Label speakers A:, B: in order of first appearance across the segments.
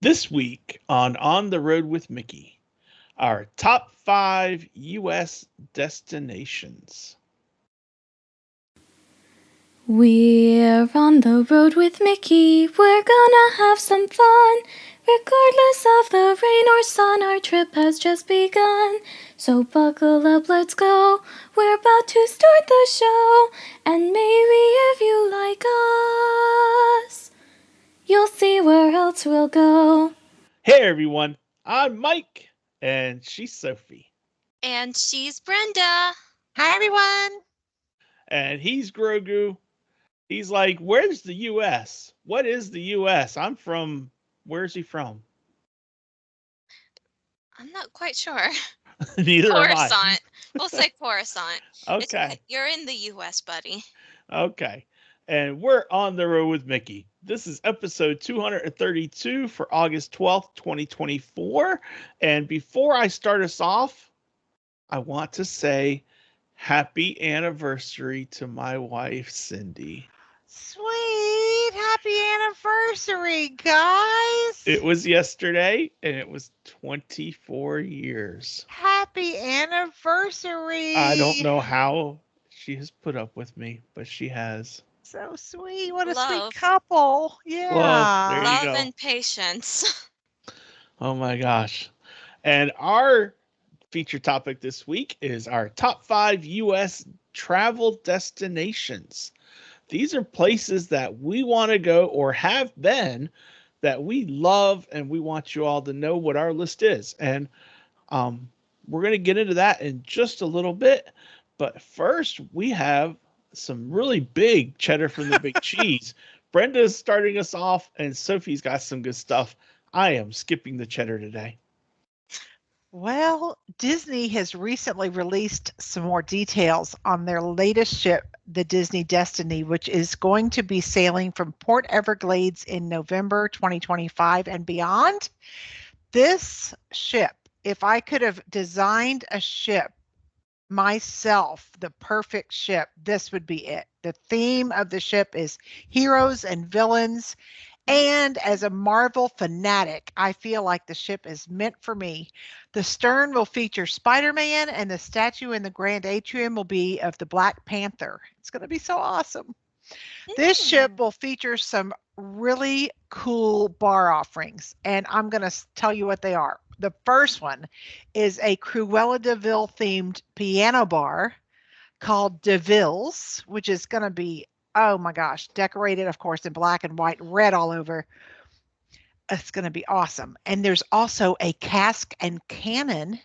A: This week on the Road with Mickey, our top 5 U.S. destinations.
B: We're on the road with Mickey, we're gonna have some fun. Regardless of the rain or sun, our trip has just begun. So buckle up, let's go, we're about to start the show. And maybe if you like us, you'll see where else we'll go.
A: Hey everyone, I'm Mike, and she's Sophie.
C: And she's Brenda.
D: Hi, everyone.
A: And he's Grogu. He's like, where's the U.S.? What is the U.S.? Where's he from?
C: I'm not quite sure.
A: Neither am I.
C: Coruscant. We'll say Coruscant.
A: Okay.
C: You're in the U.S., buddy.
A: Okay. And we're on the road with Mickey. This is episode 232 for August 12th, 2024. And before I start us off, I want to say happy anniversary to my wife, Cindy.
D: Sweet. Happy anniversary, guys.
A: It was yesterday, and it was 24 years.
D: Happy anniversary.
A: I don't know how she has put up with me, but she has.
D: So sweet. What a
C: Love.
D: sweet couple. Yeah.
A: Love. There you
C: Love
A: go.
C: and patience.
A: Oh my gosh. And our feature topic this week is our top 5 U.S. travel destinations. These are places that we want to go or have been that we love, and we want you all to know what our list is. And we're going to get into that in just a little bit. But first, we have some really big cheddar from the big cheese. Brenda's starting us off, and Sophie's got some good stuff. I am skipping the cheddar today.
D: Well, Disney has recently released some more details on their latest ship, the Disney Destiny, which is going to be sailing from Port Everglades in November 2025 and beyond. This ship, if I could have designed a ship myself, the perfect ship, this would be it. The theme of the ship is heroes and villains. And as a Marvel fanatic, I feel like the ship is meant for me. The stern will feature Spider-Man, and the statue in the Grand Atrium will be of the Black Panther. It's going to be so awesome. This ship will feature some really cool bar offerings, and I'm going to tell you what they are. The first one is a Cruella de Vil themed piano bar called DeVille's, which is going to be, oh my gosh, decorated, of course, in black and white, red all over. It's going to be awesome. And there's also a Cask and Cannon,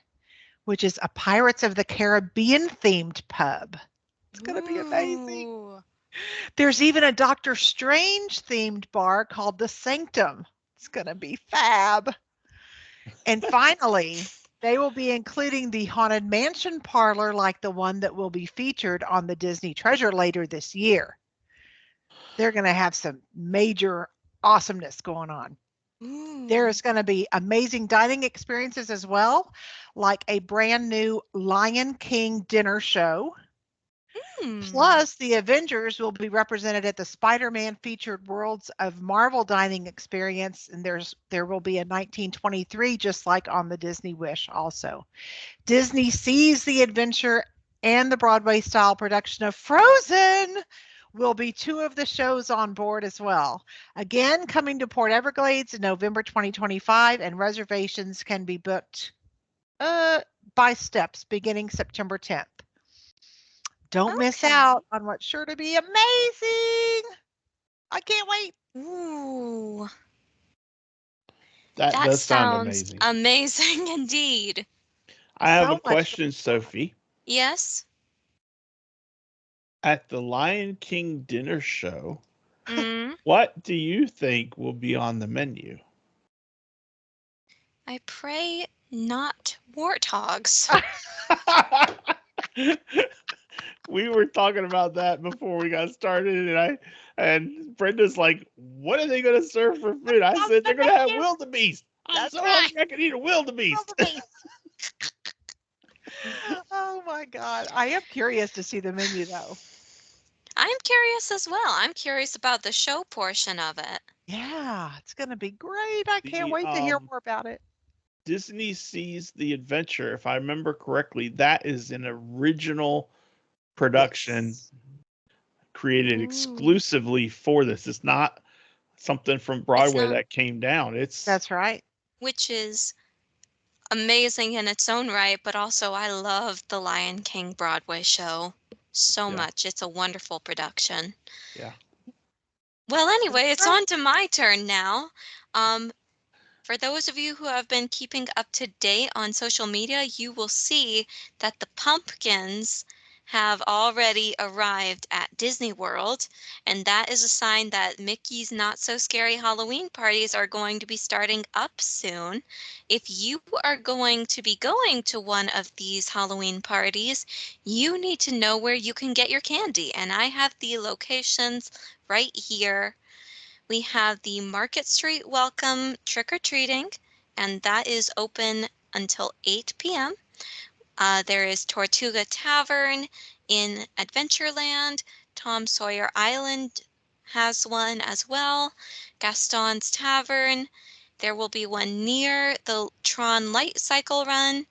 D: which is a Pirates of the Caribbean themed pub. It's going to be amazing.
C: Ooh.
D: There's even a Doctor Strange themed bar called the Sanctum. It's going to be fab. And finally, they will be including the Haunted Mansion parlor like the one that will be featured on the Disney Treasure later this year. They're going to have some major awesomeness going on. There's going to be amazing dining experiences as well, like a brand new Lion King dinner show. Plus, the Avengers will be represented at the Spider-Man featured Worlds of Marvel dining experience, and there will be a 1923 just like on the Disney Wish also. Disney Sees the Adventure and the Broadway style production of Frozen will be 2 of the shows on board as well. Again, coming to Port Everglades in November 2025, and reservations can be booked by steps beginning September 10th. Don't miss out on what's sure to be amazing. I can't wait.
C: Ooh.
A: That does sound
C: sounds
A: amazing.
C: Amazing indeed.
A: I have
D: So
A: a
D: much
A: question, Sophie.
C: Yes.
A: At the Lion King dinner show, what do you think will be on the menu?
C: I pray not warthogs.
A: We were talking about that before we got started, and Brenda's like, "What are they going to serve for food?" I said, "They're going to have wildebeest." I'm so hungry I could eat a wildebeest.
D: Oh my God. I am curious to see the menu though.
C: I'm curious as well. I'm curious about the show portion of it.
D: Yeah, it's going to be great. I can't
A: The
D: wait to hear more about it.
A: Disney Sees the Adventure, if I remember correctly, that is an original production
D: Yes.
A: created
C: Ooh.
A: exclusively for this. It's not something from
C: It's
A: Broadway
C: not,
A: that came down. It's
D: That's right.
C: which is amazing in its own right, but also I love the Lion King Broadway show so
A: yeah,
C: much. It's a wonderful production.
A: yeah.
C: Well,
D: So
C: anyway, it's
D: great.
C: on to my turn now. Um, For those of you who have been keeping up to date on social media, you will see that the pumpkins have already arrived at Disney World, and that is a sign that Mickey's Not So Scary Halloween parties are going to be starting up soon. If you are going to be going to one of these Halloween parties, you need to know where you can get your candy, and I have the locations right here. We have the Market Street Welcome Trick or Treating, and that is open until 8 p.m. There is Tortuga Tavern in Adventureland. Tom Sawyer Island has one as well. Gaston's Tavern. There will be one near the Tron Light Cycle Run.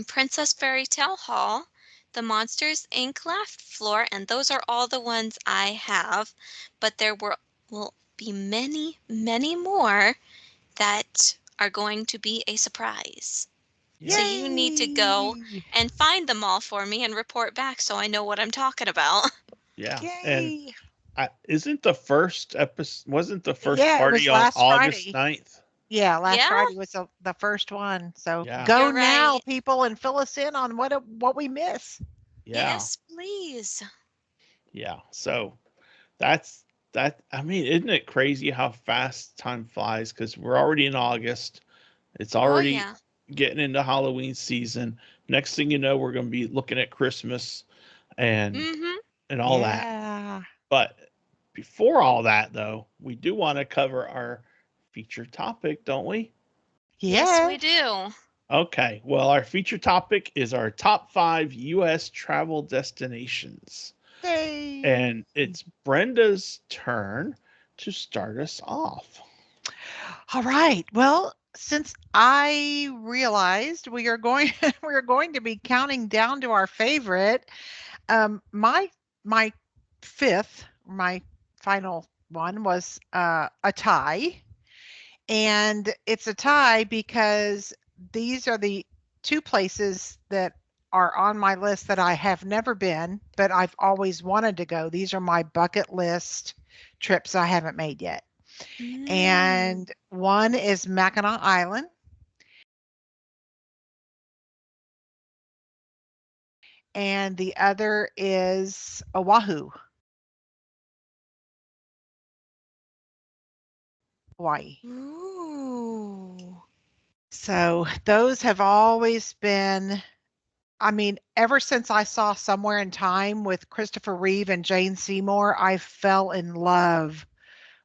C: Princess Fairy Tale Hall, the Monsters Inc. Laugh Floor, and those are all the ones I have. But there will be many, many more that are going to be a surprise. So
A: Yeah,
C: you need to go
D: Yay.
C: and find them all for me and report back so I know what I'm talking about.
A: yeah. And
D: Yay.
A: isn't the first episode wasn't the first
D: Yeah, it was
A: party on
D: last
A: August
D: Friday.
A: 9th?
D: Yeah, last
C: Yeah,
D: Friday was the first one. So
A: Yeah,
D: go
C: you're
D: now,
C: right.
D: people, and fill us in on what we miss.
A: yeah,
C: Yes, please.
A: yeah. So that's that. I mean, isn't it crazy how fast time flies? Because we're already in August. It's
C: Oh,
A: already
C: yeah.
A: getting into Halloween season. Next thing you know, we're going to be looking at Christmas and
C: Mm-hmm.
A: all that.
D: Yeah.
A: But before all that, though, we do want to cover our feature topic, don't we?
C: Yes, we
D: Yes.
C: do.
A: Okay. Well, our feature topic is our top 5 U.S. travel destinations.
D: Yay.
A: And it's Brenda's turn to start us off.
D: All right. Well, since I realized we are going we are going to be counting down to our favorite, my my fifth, my final one was a tie. And it's a tie because these are the two places that are on my list that I have never been, but I've always wanted to go. These are my bucket list trips I haven't made yet.
C: Mm.
D: And one is Mackinac Island, and the other is Oahu, Hawaii.
C: Ooh.
D: So those have always been, I mean, ever since I saw Somewhere in Time with Christopher Reeve and Jane Seymour, I fell in love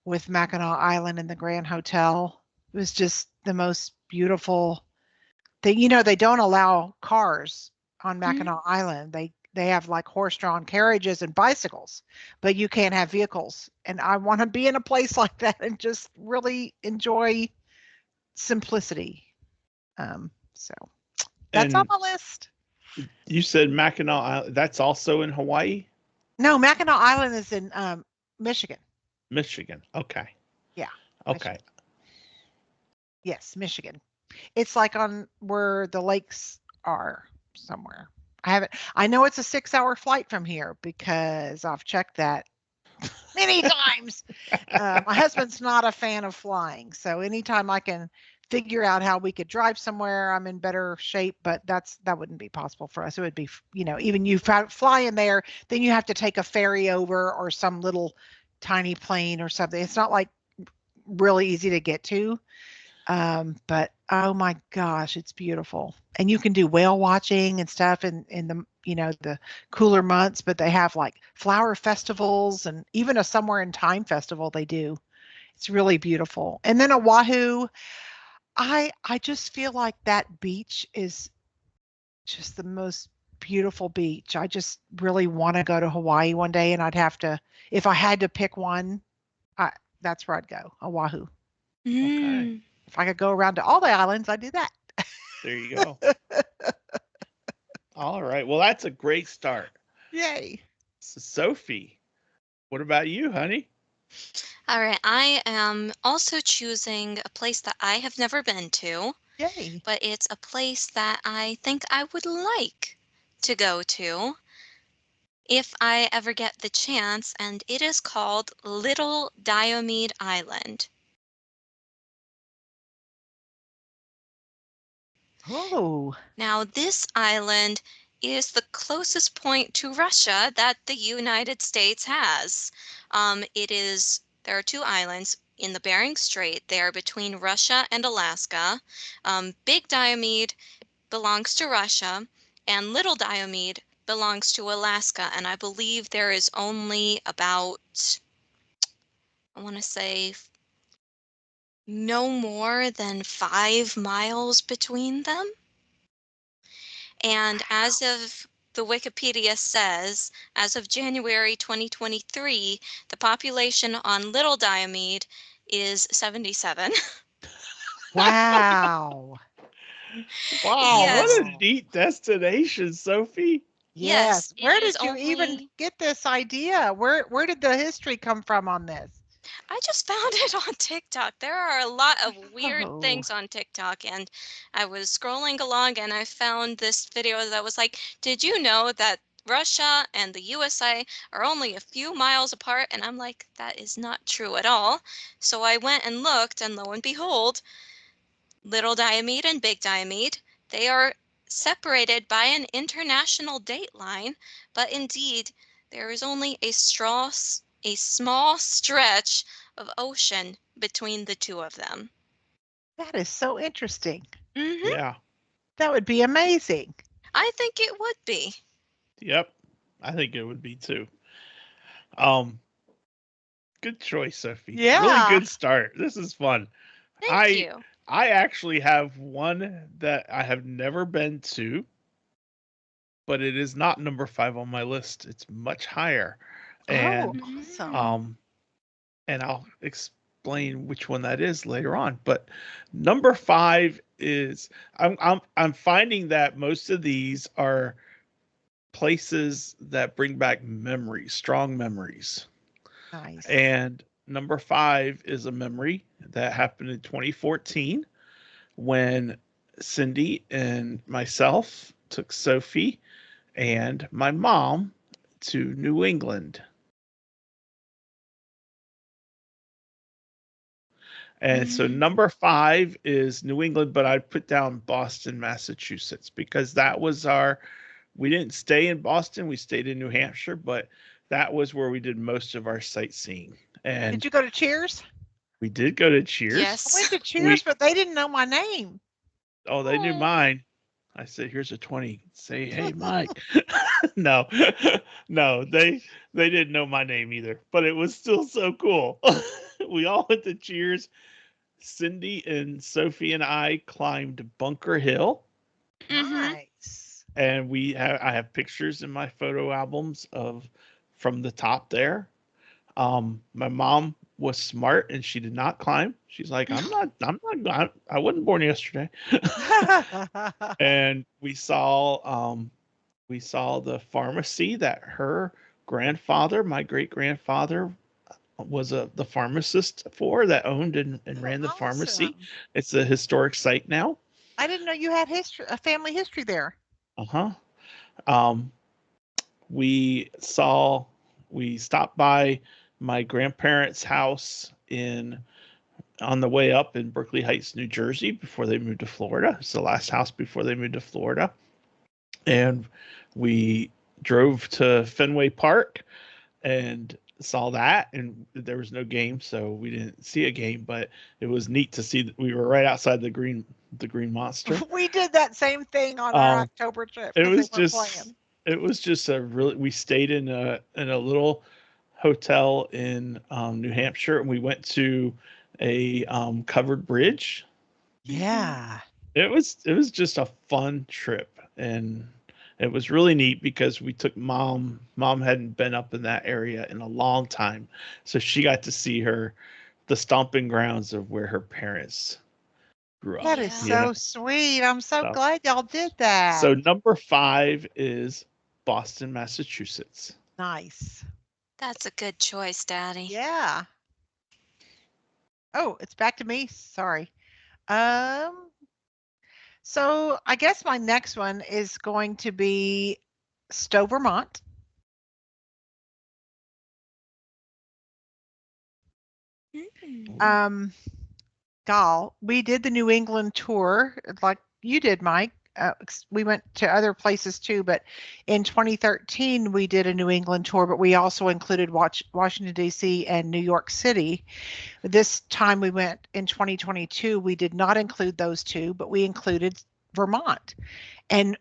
D: with Mackinac Island and the Grand Hotel. It was just the most beautiful thing. You know, they don't allow cars on
C: Mhm.
D: Mackinac Island. They have like horse-drawn carriages and bicycles, but you can't have vehicles. And I want to be in a place like that and just really enjoy simplicity. So that's on
A: And
D: my list.
A: you said Mackinac Island. That's also in Hawaii,
D: No, Mackinac Island is in Michigan.
A: Michigan. Okay.
D: Yeah,
A: Okay.
D: Michigan. Yes, Michigan. It's like on where the lakes are somewhere. I haven't. I know it's a 6-hour flight from here because I've checked that many times. My husband's not a fan of flying, so anytime I can figure out how we could drive somewhere, I'm in better shape. But that wouldn't be possible for us. It would be, even you fly in there, then you have to take a ferry over or some little tiny plane or something. It's not like really easy to get to. But oh my gosh, it's beautiful. And you can do whale watching and stuff in the, the cooler months, but they have like flower festivals and even a Somewhere in Time festival they do. It's really beautiful. And then Oahu, I just feel like that beach is just the most beautiful beach. I just really want to go to Hawaii one day, and I'd have to, if I had to pick one, I, That's where I'd go, Oahu.
A: Okay.
D: If I could go around to all the islands, I'd do that.
A: There you go. All right. Well, that's a great start.
D: Yay.
A: So, Sophie, what about you, honey?
C: All right, I am also choosing a place that I have never been to,
D: Yay.
C: but it's a place that I think I would like to go to if I ever get the chance, and it is called Little Diomede Island.
D: Oh,
C: Now, this island is the closest point to Russia that the United States has. There are two islands in the Bering Strait. They are between Russia and Alaska. Big Diomede belongs to Russia, and Little Diomede belongs to Alaska. And I believe there is only about, I want to say, no more than 5 miles between them. And as of the Wikipedia says, as of January 2023, the population on Little Diomede is 77.
D: wow.
A: Wow, what
C: Yes,
A: a neat destination, Sophie.
C: yes,
D: Yes.
C: it
D: Where
C: is
D: did you even
C: only.
D: get this idea? Where did the history come from on this?
C: I just found it on TikTok. There are a lot of weird
D: Oh,
C: things on TikTok, and I was scrolling along and I found this video that was like, did you know that Russia and the USA are only a few miles apart? And I'm like, that is not true at all. So I went and looked, and lo and behold, Little Diomede and Big Diomede, they are separated by an international date line, but indeed there is only a small stretch of ocean between the two of them.
D: that is so interesting.
C: Hmm.
A: Yeah.
D: That would be amazing.
C: I think it would be.
A: Yep. I think it would be too. Um, good choice, Sophie. Really
D: Yeah.
A: good start. This is fun.
C: Thank
A: I
C: you.
A: I actually have one that I have never been to, but it is not number 5 on my list. It's much higher.
D: Oh,
A: And
D: awesome.
C: Mm.
A: um and I'll explain which one that is later on. But number 5 is I'm finding that most of these are places that bring back memories, strong memories.
D: Nice.
A: And number 5 is a memory that happened in 2014 when Cindy and myself took Sophie and my mom to New England. And so
C: Mm.
A: number 5 is New England, but I put down Boston, Massachusetts, because that was we didn't stay in Boston, we stayed in New Hampshire, but that was where we did most of our sightseeing.
D: Did
A: And
D: you go to Cheers?
A: we did go to Cheers.
D: I went
C: Yes.
D: to Cheers,
A: We
D: but they didn't know my name.
A: Oh, they knew
C: Oh.
A: mine. I said, "Here's a 20. Say, hey, Mike." No, no, they didn't know my name either, but it was still so cool. We all went to Cheers. Cindy and Sophie and I climbed Bunker Hill,
C: Mm-hmm.
D: Nice.
A: and I have pictures in my photo albums of from the top there. My mom was smart and she did not climb. She's like, I wasn't born yesterday. And we saw the pharmacy that her grandfather, my great grandfather, was the pharmacist for that owned and
D: Oh,
A: ran the pharmacy.
D: awesome.
A: It's a historic site now.
D: I didn't know you had a family history there.
A: Uh-huh. Um, we saw we stopped by my grandparents' house in on the way up in Berkeley Heights, New Jersey before they moved to Florida. It's the last house before they moved to Florida. And we drove to Fenway Park and saw that, and there was no game, so we didn't see a game, but it was neat to see that we were right outside the green monster.
D: We did that same thing on our
A: um
D: October trip
A: it
D: because they
A: was
D: weren't
A: just
D: playing.
A: it was just a really we stayed in a little hotel in New Hampshire, and we went to a covered bridge.
C: Mm-hmm.
D: Yeah.
A: It was just a fun trip, and it was really neat because we took mom hadn't been up in that area in a long time, so she got to see her the stomping grounds of where her parents grew up.
D: That is
C: Yeah.
A: You know,
D: so sweet. I'm so
A: so
D: glad y'all did that.
A: so number 5 is Boston, Massachusetts.
D: Nice.
C: That's a good choice, Daddy.
D: Yeah. Oh, it's back to me. Sorry. Um, so I guess my next one is going to be Stowe, Vermont.
C: Mm.
D: Um, we did the New England tour like you did, Mike. We went to other places too, but in 2013 we did a New England tour, but we also included Washington D.C. and New York City. This time we went in 2022. We did not include those two, but we included Vermont, and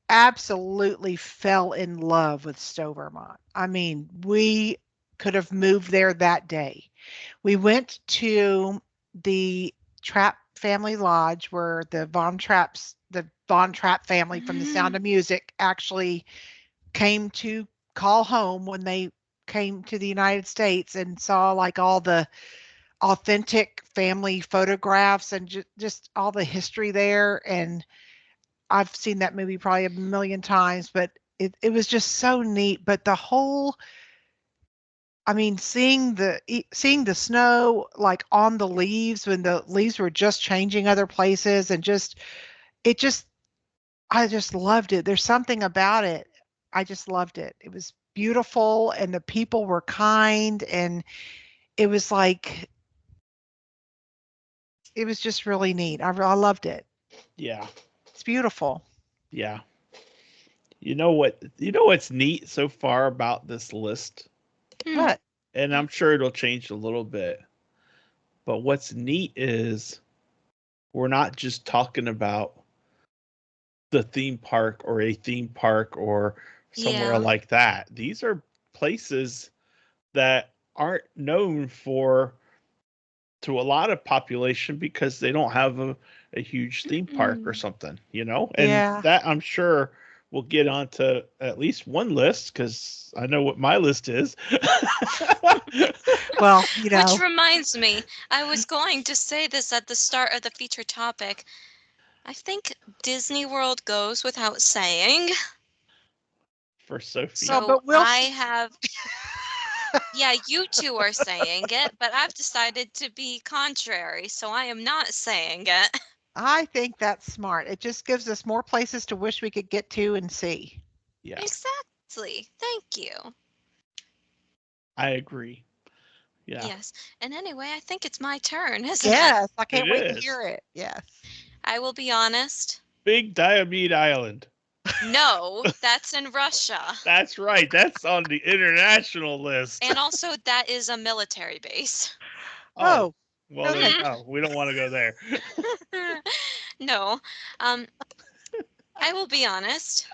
D: absolutely fell in love with Stowe, Vermont. I mean, we could have moved there that day. We went to the Trapp Family Lodge where the Von Trapp family from The Sound of Music actually came to call home when they came to the United States, and saw like all the authentic family photographs and just all the history there. And I've seen that movie probably a million times, but it was just so neat. But the whole, I mean, seeing the snow like on the leaves when the leaves were just changing other places, and it just I just loved it. There's something about it. I just loved it. It was beautiful, and the people were kind, and it was like it was just really neat. I loved it.
A: Yeah.
D: It's beautiful.
A: Yeah. You know what? You know what's neat so far about this list?
C: Hmm.
D: What?
A: And I'm sure it'll change a little bit. But what's neat is we're not just talking about the theme park or a theme park or somewhere
C: Yeah.
A: like that. These are places that aren't known for to a lot of population because they don't have a huge theme park or something, you know? And
D: Yeah.
A: that I'm sure we'll get onto at least one list because I know what my list is.
D: Well,
C: Which reminds me, I was going to say this at the start of the feature topic. I think Disney World goes without saying.
A: For Sophie.
D: well,
C: So
D: but we'll
C: I
D: see.
C: have, yeah, you two are saying it, but I've decided to be contrary, so I am not saying it.
D: I think that's smart. It just gives us more places to wish we could get to and see.
A: Yeah,
C: Exactly. Thank you.
A: I agree. Yeah,
C: Yes. And anyway, I think it's my turn, isn't it?
D: Yes, I
A: it
D: can't wait to
A: is.
D: hear it. Yes.
C: I will be honest.
A: Big Diomede Island.
C: No, that's in Russia.
A: That's right. That's on the international list.
C: And also, that is a military base.
A: Oh,
D: Oh,
A: well, there you
D: okay.
A: go. We don't want to go there.
C: No. Um, I will be honest.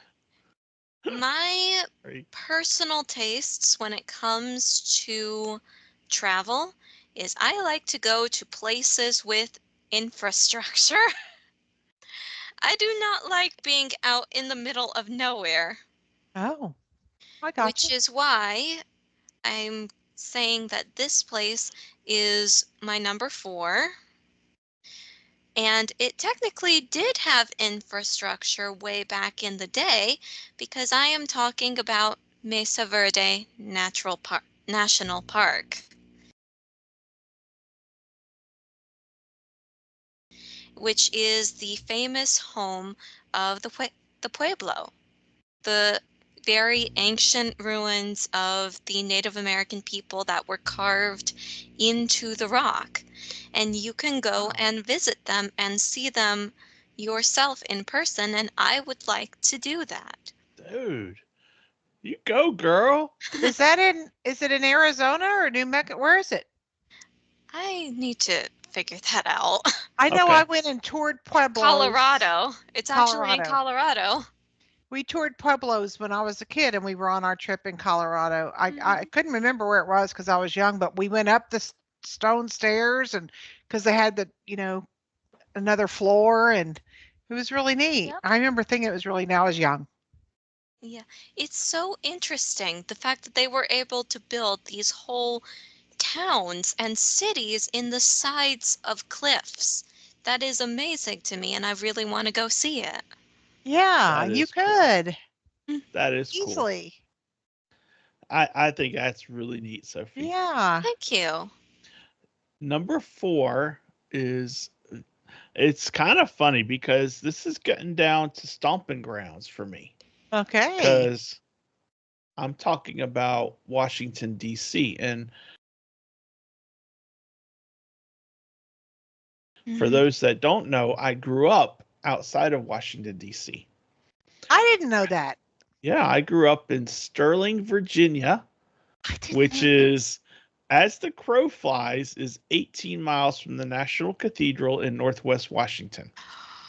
C: My
A: Right.
C: personal tastes when it comes to travel is I like to go to places with infrastructure. I do not like being out in the middle of nowhere,
D: Oh, I got
C: which
D: you.
C: is why I'm saying that this place is my number 4. And it technically did have infrastructure way back in the day because I am talking about Mesa Verde National Park, which is the famous home of the Pueblo, the very ancient ruins of the Native American people that were carved into the rock. And you can go
D: Wow.
C: and visit them and see them yourself in person, and I would like to do that.
A: Dude, you go, girl.
D: Is it in Arizona or New Mexico? Where is it?
C: I need to figure that out.
D: I know I
A: Okay.
D: went and toured Pueblos,
C: Colorado. It's actually in
D: Colorado.
C: Colorado.
D: We toured Pueblos when I was a kid, and we were on our trip in Colorado. I
C: Mhm.
D: couldn't remember where it was because I was young, but we went up the stone stairs, and because they had another floor, and it was really neat.
C: Yep.
D: I remember thinking it was really neat. I was young.
C: Yeah. It's so interesting the fact that they were able to build these whole towns and cities in the sides of cliffs. That is amazing to me, and I really want to go see it.
D: Yeah,
A: That
D: you
A: is cool.
D: could
A: That is cool.
D: easily.
A: I think that's really neat, Sophie.
D: Yeah.
C: Thank you.
A: Number 4 is it's kind of funny because this is getting down to stomping grounds for me
D: Okay.
A: because I'm talking about Washington D.C. and for
C: Mhm.
A: those that don't know, I grew up outside of Washington D.C.
D: I didn't know that.
A: Yeah, I grew up in Sterling, Virginia,
D: I didn't
A: which
D: know that.
A: is as the crow flies is 18 miles from the National Cathedral in Northwest Washington.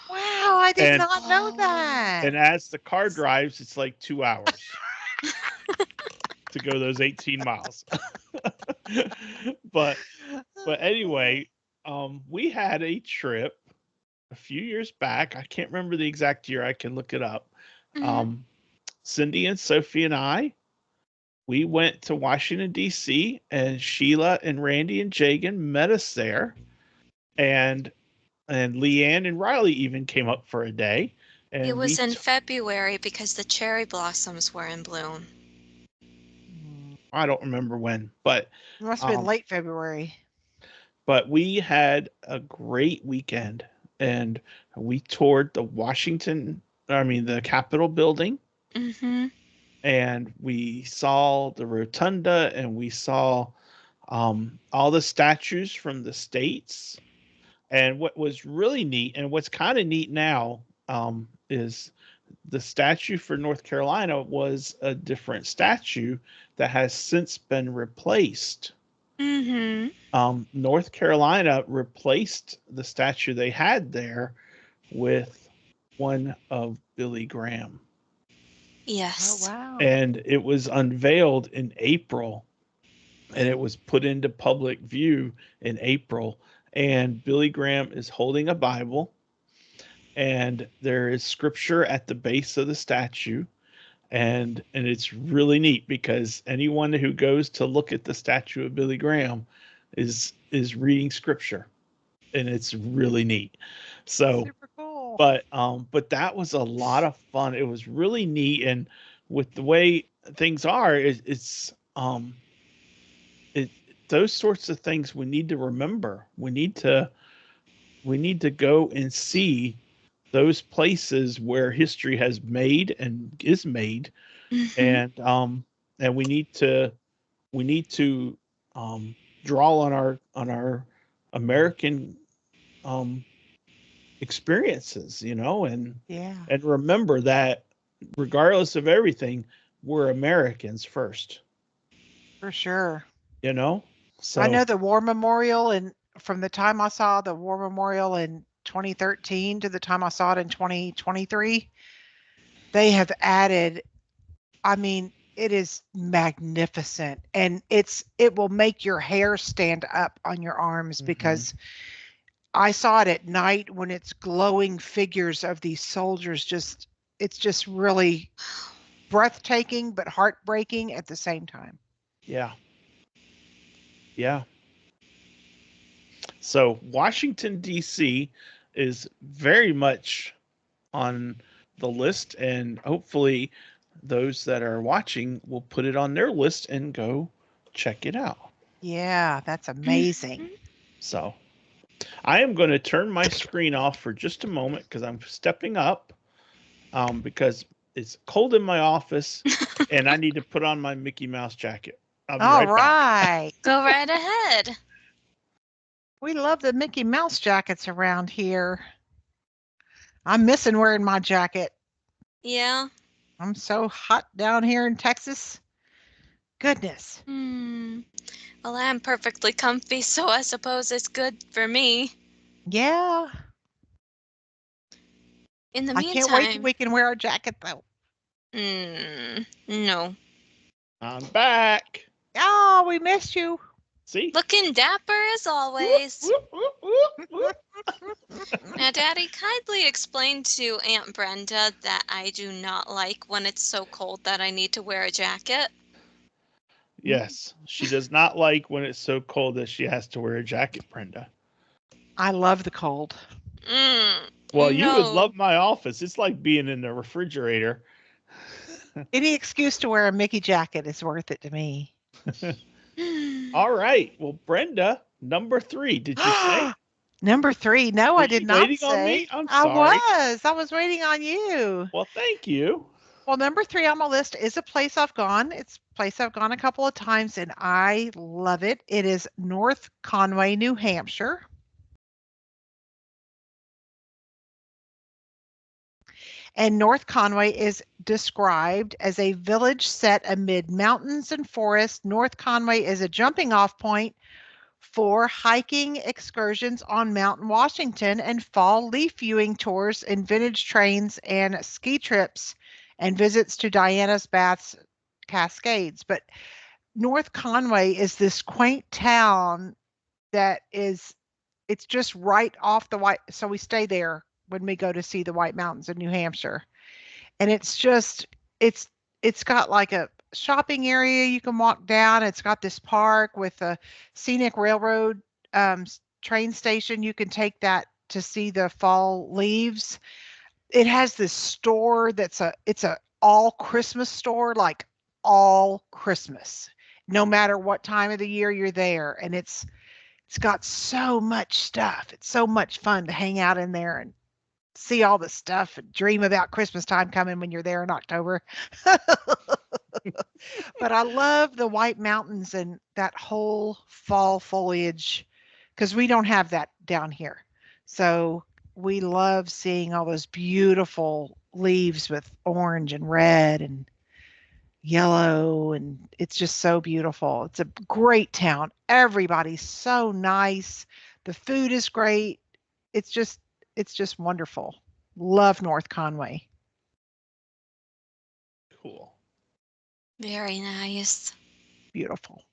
D: Wow, I did
A: And
D: not know
C: Oh.
D: that.
A: and as the car drives, it's like 2 hours to go those 18 miles. but anyway, we had a trip a few years back. I can't remember the exact year. I can look it up.
C: Mhm.
A: Cindy and Sophie and I, we went to Washington D.C. and Sheila and Randy and Jagan met us there, and Leanne and Riley even came up for a day,
C: It
A: and
C: was in February because the cherry blossoms were in bloom.
A: I don't remember when, but
D: It must have been
A: um,
D: late February.
A: but we had a great weekend, and we toured the Capitol building,
C: Mm-hmm.
A: and we saw the rotunda, and we saw all the statues from the states. And what was really neat, and what's kind of neat now, is the statue for North Carolina was a different statue that has since been replaced.
C: Mm-hmm.
A: North Carolina replaced the statue they had there with one of Billy Graham.
D: Oh,
C: Yes.
D: wow.
A: And it was unveiled in April, and it was put into public view in April. And Billy Graham is holding a Bible, and there is scripture at the base of the statue. And it's really neat because anyone who goes to look at the statue of Billy Graham is reading scripture, and it's really neat. So,
D: Super cool.
A: but that was a lot of fun. It was really neat, and with the way things are, it those sorts of things we need to remember. We need to go and see those places where history has made and is made,
C: Mm-hmm.
A: and we need to um, draw on our American um, experiences,
D: Yeah,
A: and remember that regardless of everything, we're Americans first,
D: for sure.
A: you know.
D: I
A: So
D: know the War Memorial, and from the time I saw the War Memorial in 2013 to the time I saw it in 2023, they have added, I mean, it is magnificent, and it will make your hair stand up on your arms
A: mhm.
D: because I saw it at night when it's glowing figures of these soldiers. It's just really breathtaking but heartbreaking at the same time.
A: Yeah, yeah. So Washington D.C. is very much on the list, and hopefully those that are watching will put it on their list and go check it out.
D: Yeah, that's amazing.
A: So I am going to turn my screen off for just a moment because I'm stepping up, because it's cold in my office and I need to put on my Mickey Mouse jacket. I'll be
D: All
A: right back.
D: right.
C: Go right ahead.
D: We love the Mickey Mouse jackets around here. I'm missing wearing my jacket.
C: Yeah.
D: I'm so hot down here in Texas. Goodness.
C: Well, I'm perfectly comfy, so I suppose it's good for me.
D: Yeah.
C: In the
D: I can't wait till
C: meantime,
D: we can wear our jacket though.
C: no.
A: I'm back.
D: Oh, we missed you.
A: See?
C: Looking dapper as
A: Whoop,
C: always.
A: whoop, whoop, whoop, whoop.
C: Now, Daddy, kindly explain to Aunt Brenda that I do not like when it's so cold that I need to wear a jacket.
A: Yes, she does not like when it's so cold that she has to wear a jacket, Brenda.
D: I love the cold.
A: Well, you would
C: No.
A: love my office. It's like being in the refrigerator.
D: Any excuse to wear a Mickey jacket is worth it to me.
A: All right. Well, Brenda, number 3. Did you say?
D: Number 3. No,
A: Were
D: I
A: you
D: did not
A: waiting on
D: say.
A: me? I'm
D: I
A: sorry.
D: was. I was waiting on you.
A: Well, thank you.
D: Well, number 3 on my list is a place I've gone. It's a place I've gone a couple of times and I love it. It is North Conway, New Hampshire. And North Conway is described as a village set amid mountains and forests. North Conway is a jumping off point for hiking excursions on Mount Washington and fall leaf viewing tours and vintage trains and ski trips and visits to Diana's Baths Cascades. But North Conway is this quaint town that is, it's just right off the White. So we stay there when we go to see the White Mountains in New Hampshire. And it's just, it's got like a shopping area you can walk down. It's got this park with a scenic railroad train station. You can take that to see the fall leaves. It has this store it's a all Christmas store, like all Christmas, no matter what time of the year you're there. And it's got so much stuff. It's so much fun to hang out in there and see all the stuff and dream about Christmas time coming when you're there in October. But I love the White Mountains and that whole fall foliage because we don't have that down here. So we love seeing all those beautiful leaves with orange and red and yellow, and it's just so beautiful. It's a great town. Everybody's so nice. The food is great. It's just wonderful. Love North Conway.
A: Cool.
C: Very nice.
D: Beautiful.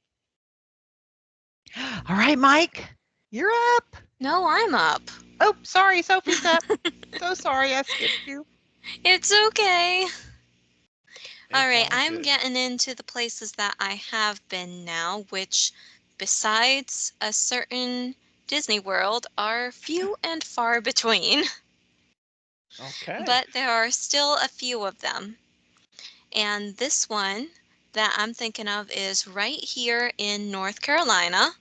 D: All right, Mike, you're up.
C: No, I'm up.
D: Oh, sorry, Sophie's up. So sorry, I skipped you.
C: It's okay. All right,
A: It's all
C: I'm
A: good.
C: getting into the places that I have been now, which, besides a certain Disney World, are few and far between.
A: Okay.
C: But there are still a few of them. And this one that I'm thinking of is right here in North Carolina.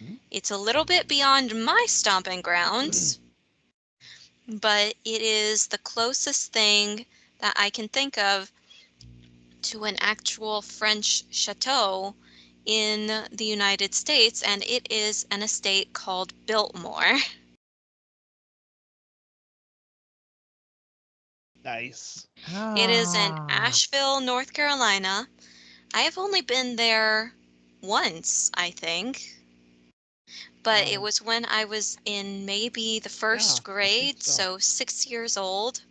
A: Mhm.
C: It's a little bit beyond my stomping grounds, but it is the closest thing that I can think of to an actual French chateau in the United States, and it is an estate called Biltmore.
A: Nice.
C: It is in
D: Ah,
C: Asheville, North Carolina. I have only been there once, I think, but it was when I was in maybe the
A: Yeah,
C: first
A: I think
C: grade,
A: so.
C: so 6 years old.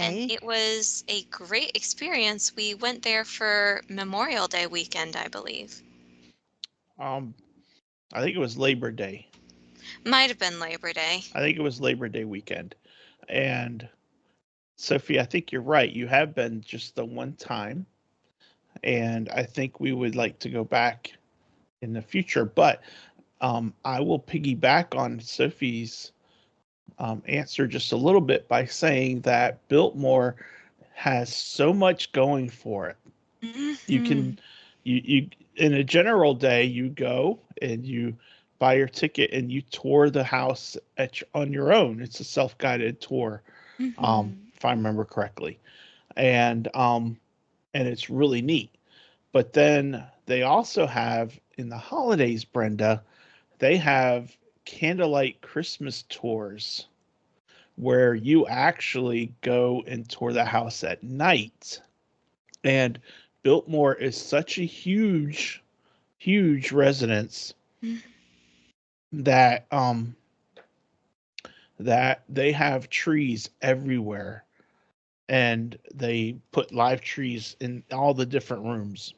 C: And
D: yay.
C: it was a great experience. We went there for Memorial Day weekend, I believe.
A: Um, I think it was Labor Day.
C: Might have been Labor Day.
A: I think it was Labor Day weekend. And Sophie, I think you're right. You have been just the one time. And I think we would like to go back in the future. But I will piggyback on Sophie's answer just a little bit by saying that Biltmore has so much going for it. You
C: Mm-hmm.
A: can, you in a general day, you go and you buy your ticket and you tour the house on your own. It's a self-guided tour,
C: Mm-hmm.
A: if I remember correctly, and it's really neat. But then they also have in the holidays, Brenda, they have candlelight Christmas tours where you actually go and tour the house at night. And Biltmore is such a huge residence that that they have trees everywhere, and they put live trees in all the different rooms.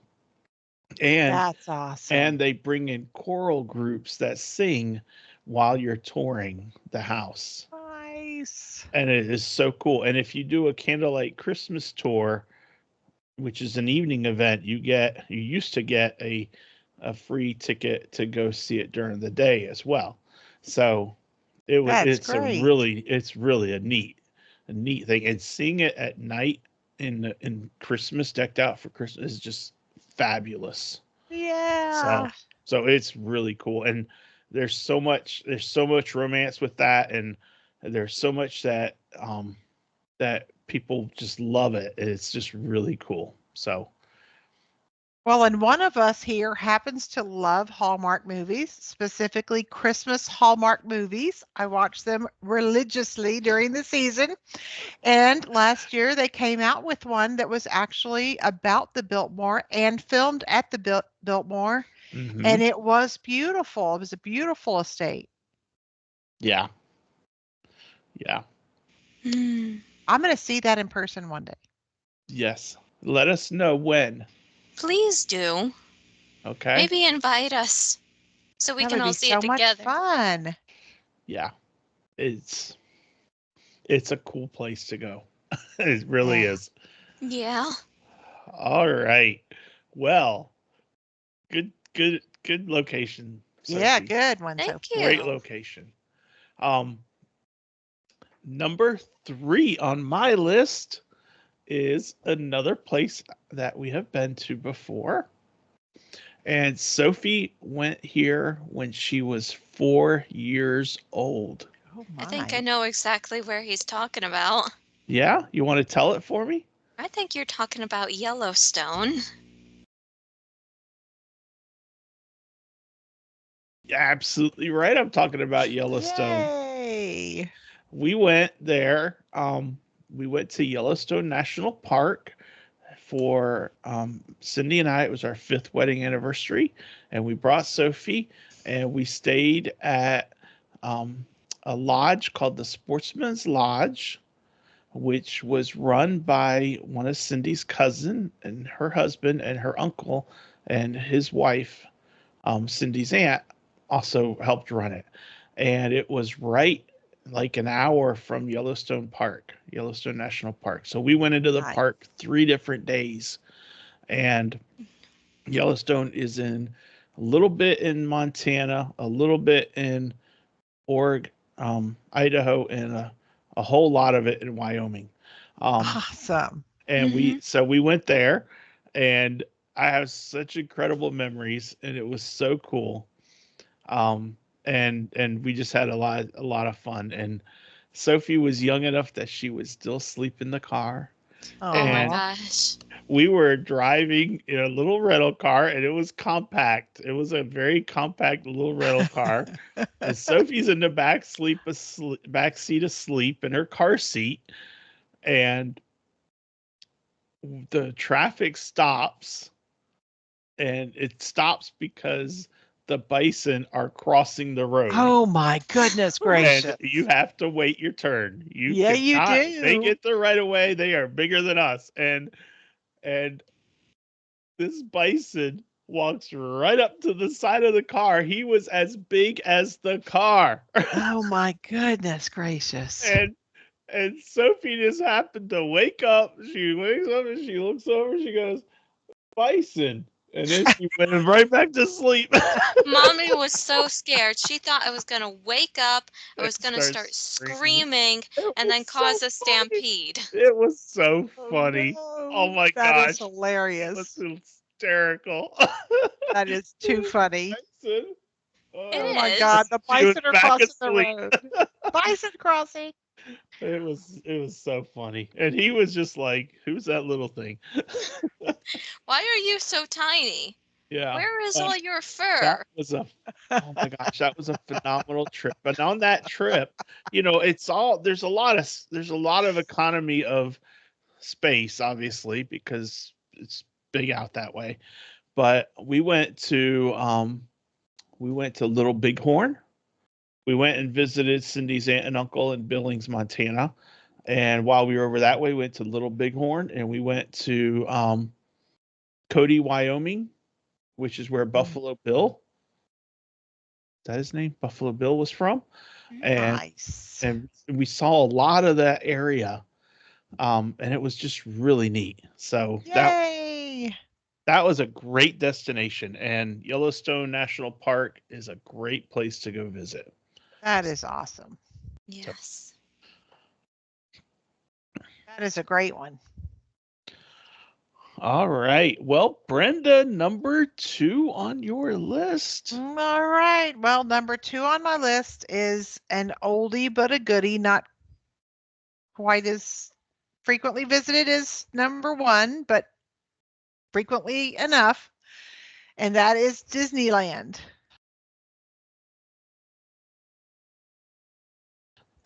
A: And
D: That's awesome.
A: and they bring in choral groups that sing while you're touring the house.
D: Nice.
A: And it is so cool. And if you do a candlelight Christmas tour, which is an evening event, you used to get a free ticket to go see it during the day as well. So
D: That's great.
A: it's really a neat thing. And seeing it at night in Christmas, decked out for Christmas, is just fabulous.
D: Yeah.
A: So it's really cool. And there's so much romance with that, and there's so much that people just love it. It's just really cool. So
D: Well, and one of us here happens to love Hallmark movies, specifically Christmas Hallmark movies. I watch them religiously during the season. And last year they came out with one that was actually about the Biltmore and filmed at the Biltmore.
A: mhm.
D: And it was beautiful. It was a beautiful estate.
A: Yeah. Yeah.
C: Hmm.
D: I'm going to see that in person one day.
A: Yes. Let us know when.
C: Please do.
A: Okay.
C: Maybe invite us so we
D: That
C: can
D: would
C: all
D: be
C: see it
D: so much
C: together.
D: fun.
A: Yeah. It's it's a cool place to go. It really
D: Yeah.
A: is.
C: Yeah.
A: All right. Well, good location,
D: Yeah,
A: Sophie.
D: good one,
C: Thank
D: Sophie.
A: Great
C: you.
A: location. Um Number 3 on my list is another place that we have been to before. And Sophie went here when she was 4 years old.
D: Oh
C: I think I
D: my.
C: know exactly where he's talking about.
A: Yeah? You want to tell it for me?
C: I think you're talking about Yellowstone.
A: Absolutely right. I'm talking about Yellowstone.
D: Yay.
A: We went there. We went to Yellowstone National Park for Cindy and I. It was our 5th wedding anniversary, and we brought Sophie, and we stayed at um, a lodge called the Sportsman's Lodge, which was run by one of Cindy's cousin and her husband and her uncle and his wife, Cindy's aunt, also helped run it. And it was right like an hour from Yellowstone Park, Yellowstone National Park. So we went into the
D: Nice.
A: park 3 different days. And Yellowstone is in a little bit in Montana, a little bit in Oregon, Idaho, and a whole lot of it in Wyoming. Um,
D: Awesome.
A: and
C: Hmm.
A: we went there, and I have such incredible memories, and it was so cool. Um, and we just had a lot of fun. And Sophie was young enough that she would still sleep in the car,
C: Oh my
A: and
D: Oh.
C: gosh.
A: we were driving in a little rental car, and it was compact. It was a very compact little rental car. And Sophie's in the back seat asleep in her car seat, and the traffic stops, and it stops because the bison are crossing the road,
D: Oh my goodness
A: and
D: gracious.
A: you have to wait your turn. You
D: Yeah, you
A: cannot. They
D: do.
A: get the right of way. They are bigger than us, and this bison walks right up to the side of the car. He was as big as the car.
D: Oh my goodness gracious.
A: and and Sophie just happened to wake up. She wakes up and she looks over, she goes, "Bison." And then she went right back to sleep.
C: Mommy was so scared. She thought I was going to wake up, I
A: And
C: was going to
A: starts
C: start
A: screaming.
C: screaming,
A: It
C: and
A: was
C: then
A: so
C: cause a
A: funny.
C: stampede.
A: It was so
D: Oh
A: funny. Oh
D: no.
A: my
D: That is
A: gosh. It was
D: hilarious.
A: hysterical.
D: That is too funny.
A: Bison.
D: Oh
C: It
D: my
A: Oh,
D: God.
C: is.
D: The
A: she was
D: bison are
A: back
D: crossing the
A: asleep.
D: road. Bison crossing.
A: It was so funny. And he was just like, "Who's that little thing?"
C: Why are you so tiny?
A: Yeah.
C: Where is
A: But
C: all your
A: that
C: fur?
A: was a oh my gosh, that was a phenomenal trip. But on that trip, it's all there's a lot of economy of space, obviously, because it's big out that way. But we went to Little Bighorn. We went and visited Cindy's aunt and uncle in Billings, Montana. And while we were over that way, we went to Little Bighorn, and we went to Cody, Wyoming, which is where
D: Mm,
A: Buffalo Bill, is that his name? Buffalo Bill was from.
C: Mm.
A: And
D: nice.
A: and we saw a lot of that area. And it was just really neat. So
D: Yay!
A: that was a great destination, and Yellowstone National Park is a great place to go visit.
D: That is awesome.
C: Yes.
D: That is a great one.
A: All right. Well, Brenda, number 2 on your list.
D: All right. Well, number 2 on my list is an oldie but a goodie, not quite as frequently visited as number 1, but frequently enough, and that is Disneyland.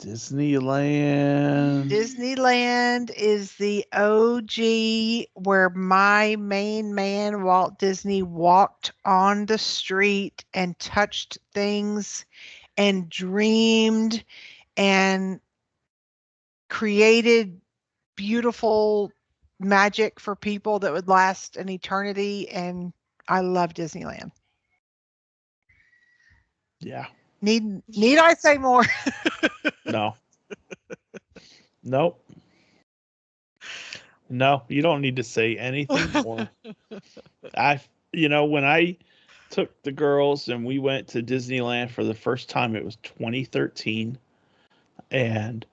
A: Disneyland.
D: Disneyland is the OG where my main man, Walt Disney, walked on the street and touched things and dreamed and created beautiful magic for people that would last an eternity. And I love Disneyland.
A: Yeah.
D: Need I say more?
A: No. Nope. No, you don't need to say anything more. When I took the girls and we went to Disneyland for the first time, it was 2013, and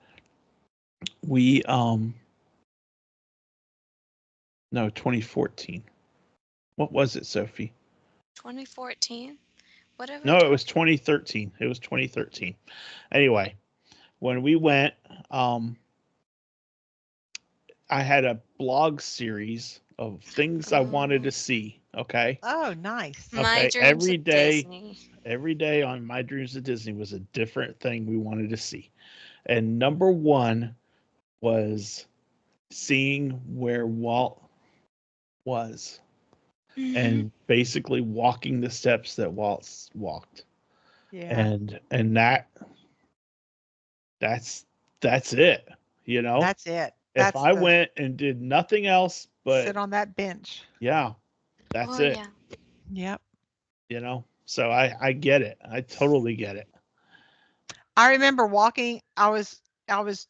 A: we no, 2014. What was it, Sophie?
C: 2014. Whatever.
A: No, it was 2013. It was 2013. Anyway, when we went, I had a blog series of things I wanted to see. Okay.
D: Oh, nice.
C: My
A: Okay.
C: dreams of Disney.
A: Every day on My Dreams of Disney was a different thing we wanted to see. And number 1 was seeing where Walt was and basically walking the steps that Walt walked.
D: Yeah.
A: And that's it,
D: That's it.
A: If I went and did nothing else but
D: sit on that bench.
A: Yeah. That's it.
C: Yeah.
D: Yep.
A: So I get it. I totally get it.
D: I remember walking. I was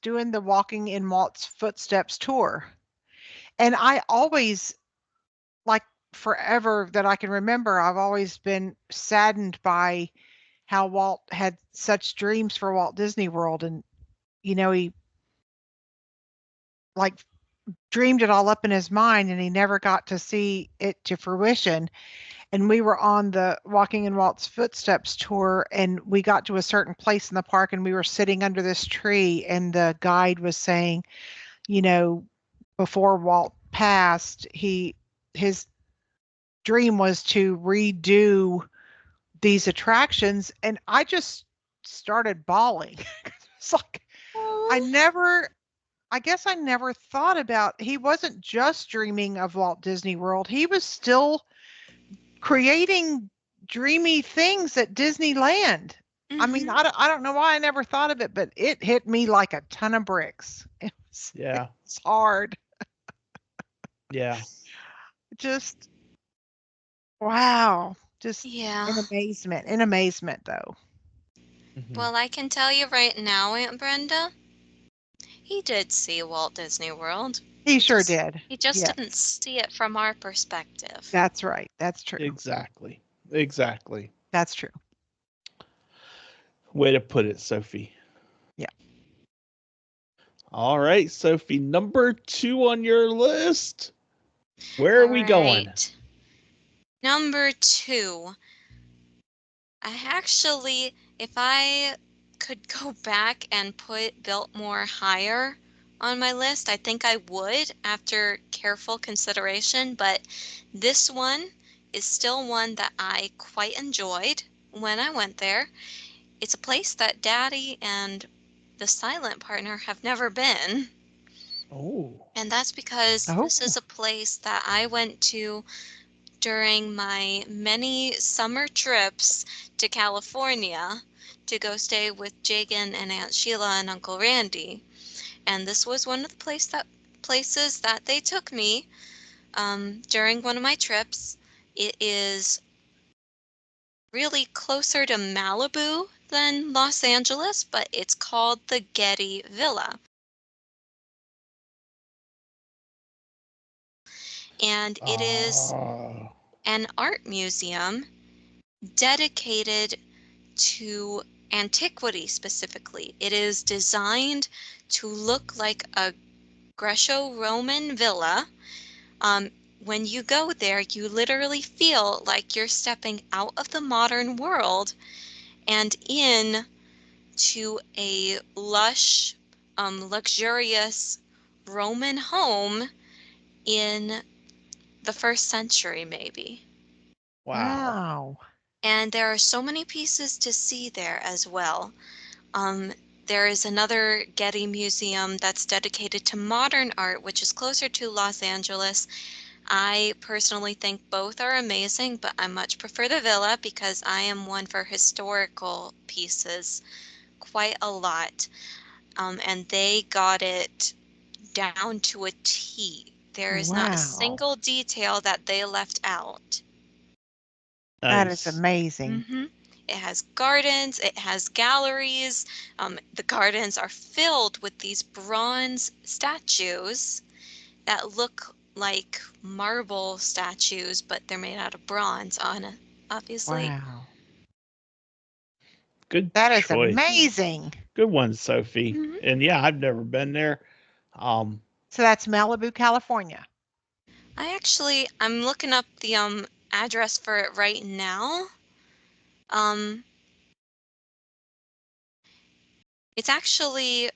D: doing the Walking in Walt's Footsteps tour. And I always, like forever that I can remember, I've always been saddened by how Walt had such dreams for Walt Disney World. And, he like dreamed it all up in his mind and he never got to see it to fruition. And we were on the Walking in Walt's Footsteps tour, and we got to a certain place in the park and we were sitting under this tree, and the guide was saying, before Walt passed, his dream was to redo these attractions, and I just started bawling. It's like I guess I never thought about, he wasn't just dreaming of Walt Disney World. He was still creating dreamy things at Disneyland. I mean, I don't know why I never thought of it, but it hit me like a ton of bricks. It's hard.
A: Yeah.
D: Just wow. Just
C: Yeah.
D: in amazement though.
C: Well, I can tell you right now, Aunt Brenda, he did see Walt Disney World.
D: He sure did.
C: He just didn't see it from our perspective.
D: That's right. That's true.
A: Exactly.
D: That's true.
A: Way to put it, Sophie.
D: Yeah.
A: All right, Sophie, number 2 on your list. Where are we going?
C: Number 2. I actually, if I could go back and put Biltmore higher on my list, I think I would after careful consideration, but this one is still one that I quite enjoyed when I went there. It's a place that Daddy and the silent partner have never been.
A: Oh.
C: And that's because this is a place that I went to during my many summer trips to California to go stay with Jagan and Aunt Sheila and Uncle Randy. And this was one of the places that they took me during one of my trips. It is really closer to Malibu than Los Angeles, but it's called the Getty Villa. and it is
A: Oh,
C: an art museum dedicated to antiquity specifically. It is designed to look like a Greco-Roman villa. Um, when you go there, you literally feel like you're stepping out of the modern world and in to a lush, luxurious Roman home in the first century, maybe.
A: wow.
D: Wow.
C: And there are so many pieces to see there as well. Um, there is another Getty Museum that's dedicated to modern art, which is closer to Los Angeles. I personally think both are amazing, but I much prefer the Villa because I am one for historical pieces quite a lot. And they got it down to a T. There is not a
D: Wow.
C: single detail that they left out.
D: That is
A: Nice.
D: amazing.
C: hmm It has gardens, it has galleries. The gardens are filled with these bronze statues that look like marble statues, but they're made out of bronze, obviously.
D: Wow.
A: Good
D: That is
A: choice.
D: amazing.
A: Good one, Sophie.
C: hmm
A: And yeah, I've never been there. Um,
D: So that's Malibu, California.
C: I'm looking up the address for it right now. Um, it's actually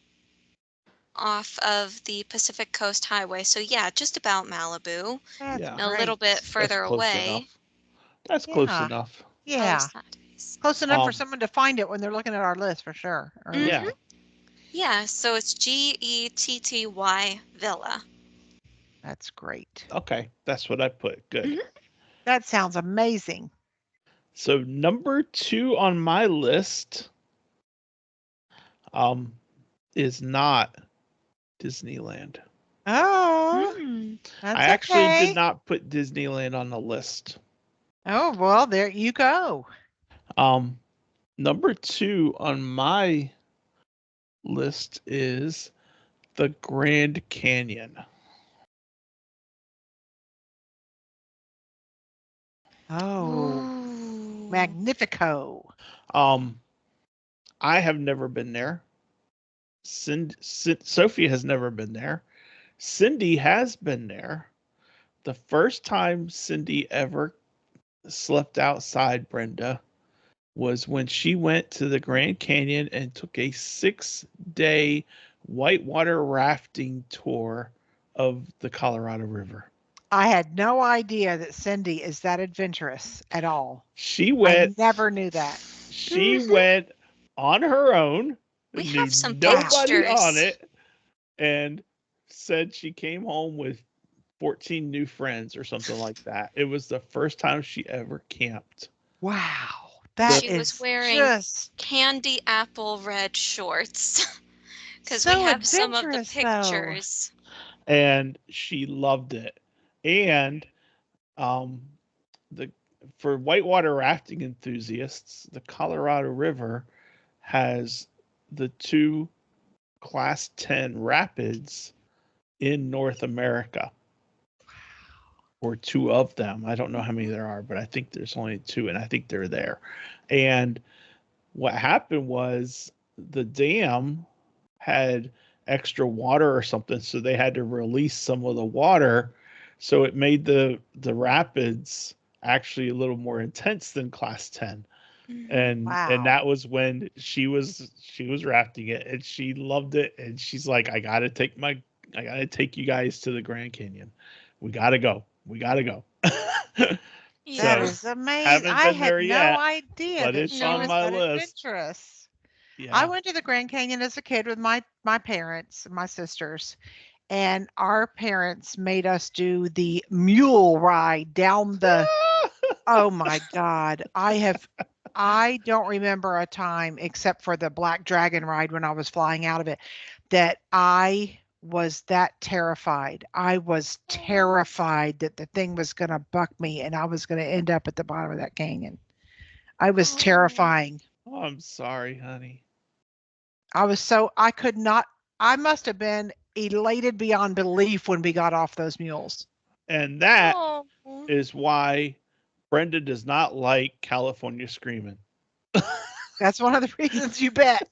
C: off of the Pacific Coast Highway, so yeah, just about Malibu.
D: That's
A: yeah,
C: A little bit
D: great.
A: that's
C: further
A: close
C: away.
A: enough. That's close
D: Yeah.
A: enough.
C: Oh,
D: Yeah.
C: sideways.
D: Close enough for
A: Um,
D: someone to find it when they're looking at our list for sure. Or
C: hmm
A: yeah.
C: Yeah, so it's Getty Villa.
D: that's great.
A: Okay, that's what I put. Good.
C: hmm
D: That sounds amazing.
A: So number 2 on my list um is not Disneyland.
D: Oh,
C: Mm.
A: I
D: that's
A: actually did
D: okay.
A: not put Disneyland on the list.
D: Oh, well, there you go.
A: Um Number 2 on my list is the Grand Canyon.
D: Oh,
C: Ooh.
D: Magnifico.
A: Um I have never been there. Sophie has never been there. Cindy has been there. The first time Cindy ever slept outside Brenda was when she went to the Grand Canyon and took a 6-day whitewater rafting tour of the Colorado River.
D: I had no idea that Cindy is that adventurous at all.
A: She
D: I
A: went
D: never knew that.
A: she
C: hmm
A: went on her own,
C: We have
A: knew
C: some
D: Wow.
A: nobody on
C: pictures.
A: it, and said she came home with 14 new friends or something like that. It was the first time she ever camped.
D: Wow.
A: The
D: That
C: She was
D: is
C: wearing
D: just
C: candy apple red shorts because we
D: so
C: have some of the
D: adventurous, though.
C: pictures.
A: and she loved it. And um the for whitewater rafting enthusiasts, the Colorado River has the two class 10 rapids in North America, or two of them. I don't know how many
C: hmm
A: there are, but I think there's only two, and I think they're there. And what happened was the dam had extra water or something, so they had to release some of the water. So it made the rapids actually a little more intense than class 10.
C: hmm
A: And
D: Wow.
A: that was when she was rafting it, and she loved it, and she's like, I gotta take you guys to the Grand Canyon. We gotta go.
D: That
C: Yeah.
A: So
D: is amazing.
A: haven't
D: I
A: been
D: had
A: there
D: no
A: yet,
D: idea
A: but
D: that
A: it's
D: she
A: on
C: No.
D: was
A: my
D: that
A: list.
D: adventurous. I
A: Yeah.
D: went to the Grand Canyon as a kid with my parents, my sisters, and our parents made us do the mule ride down the oh my God. I don't remember a time except for the Black Dragon ride when I was flying out of it that I was that terrified. I was terrified that the thing was going to buck me and I was going to end up at the bottom of that canyon. I was
C: Oh.
D: terrifying.
A: Oh, I'm sorry, honey.
D: I could not, I must have been elated beyond belief when we got off those mules.
A: And that
C: Oh.
A: is why Brenda does not like California Screaming.
D: That's one of the reasons, you bet.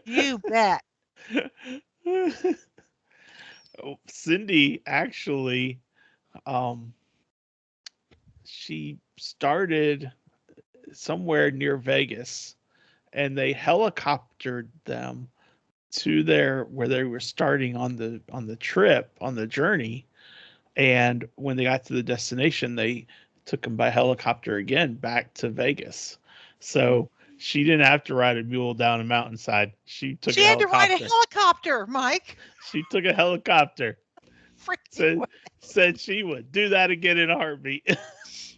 D: You bet.
A: Cindy actually, um, she started somewhere near Vegas, and they helicoptered them to their where they were starting on the trip on the journey. And when they got to the destination, they took them by helicopter again back to Vegas. So she didn't have to ride a mule down a mountainside. She took
D: She
A: a
D: had to ride a
A: helicopter.
D: helicopter, Mike.
A: She took a helicopter.
D: Freaking
A: Said she would do that again in a heartbeat.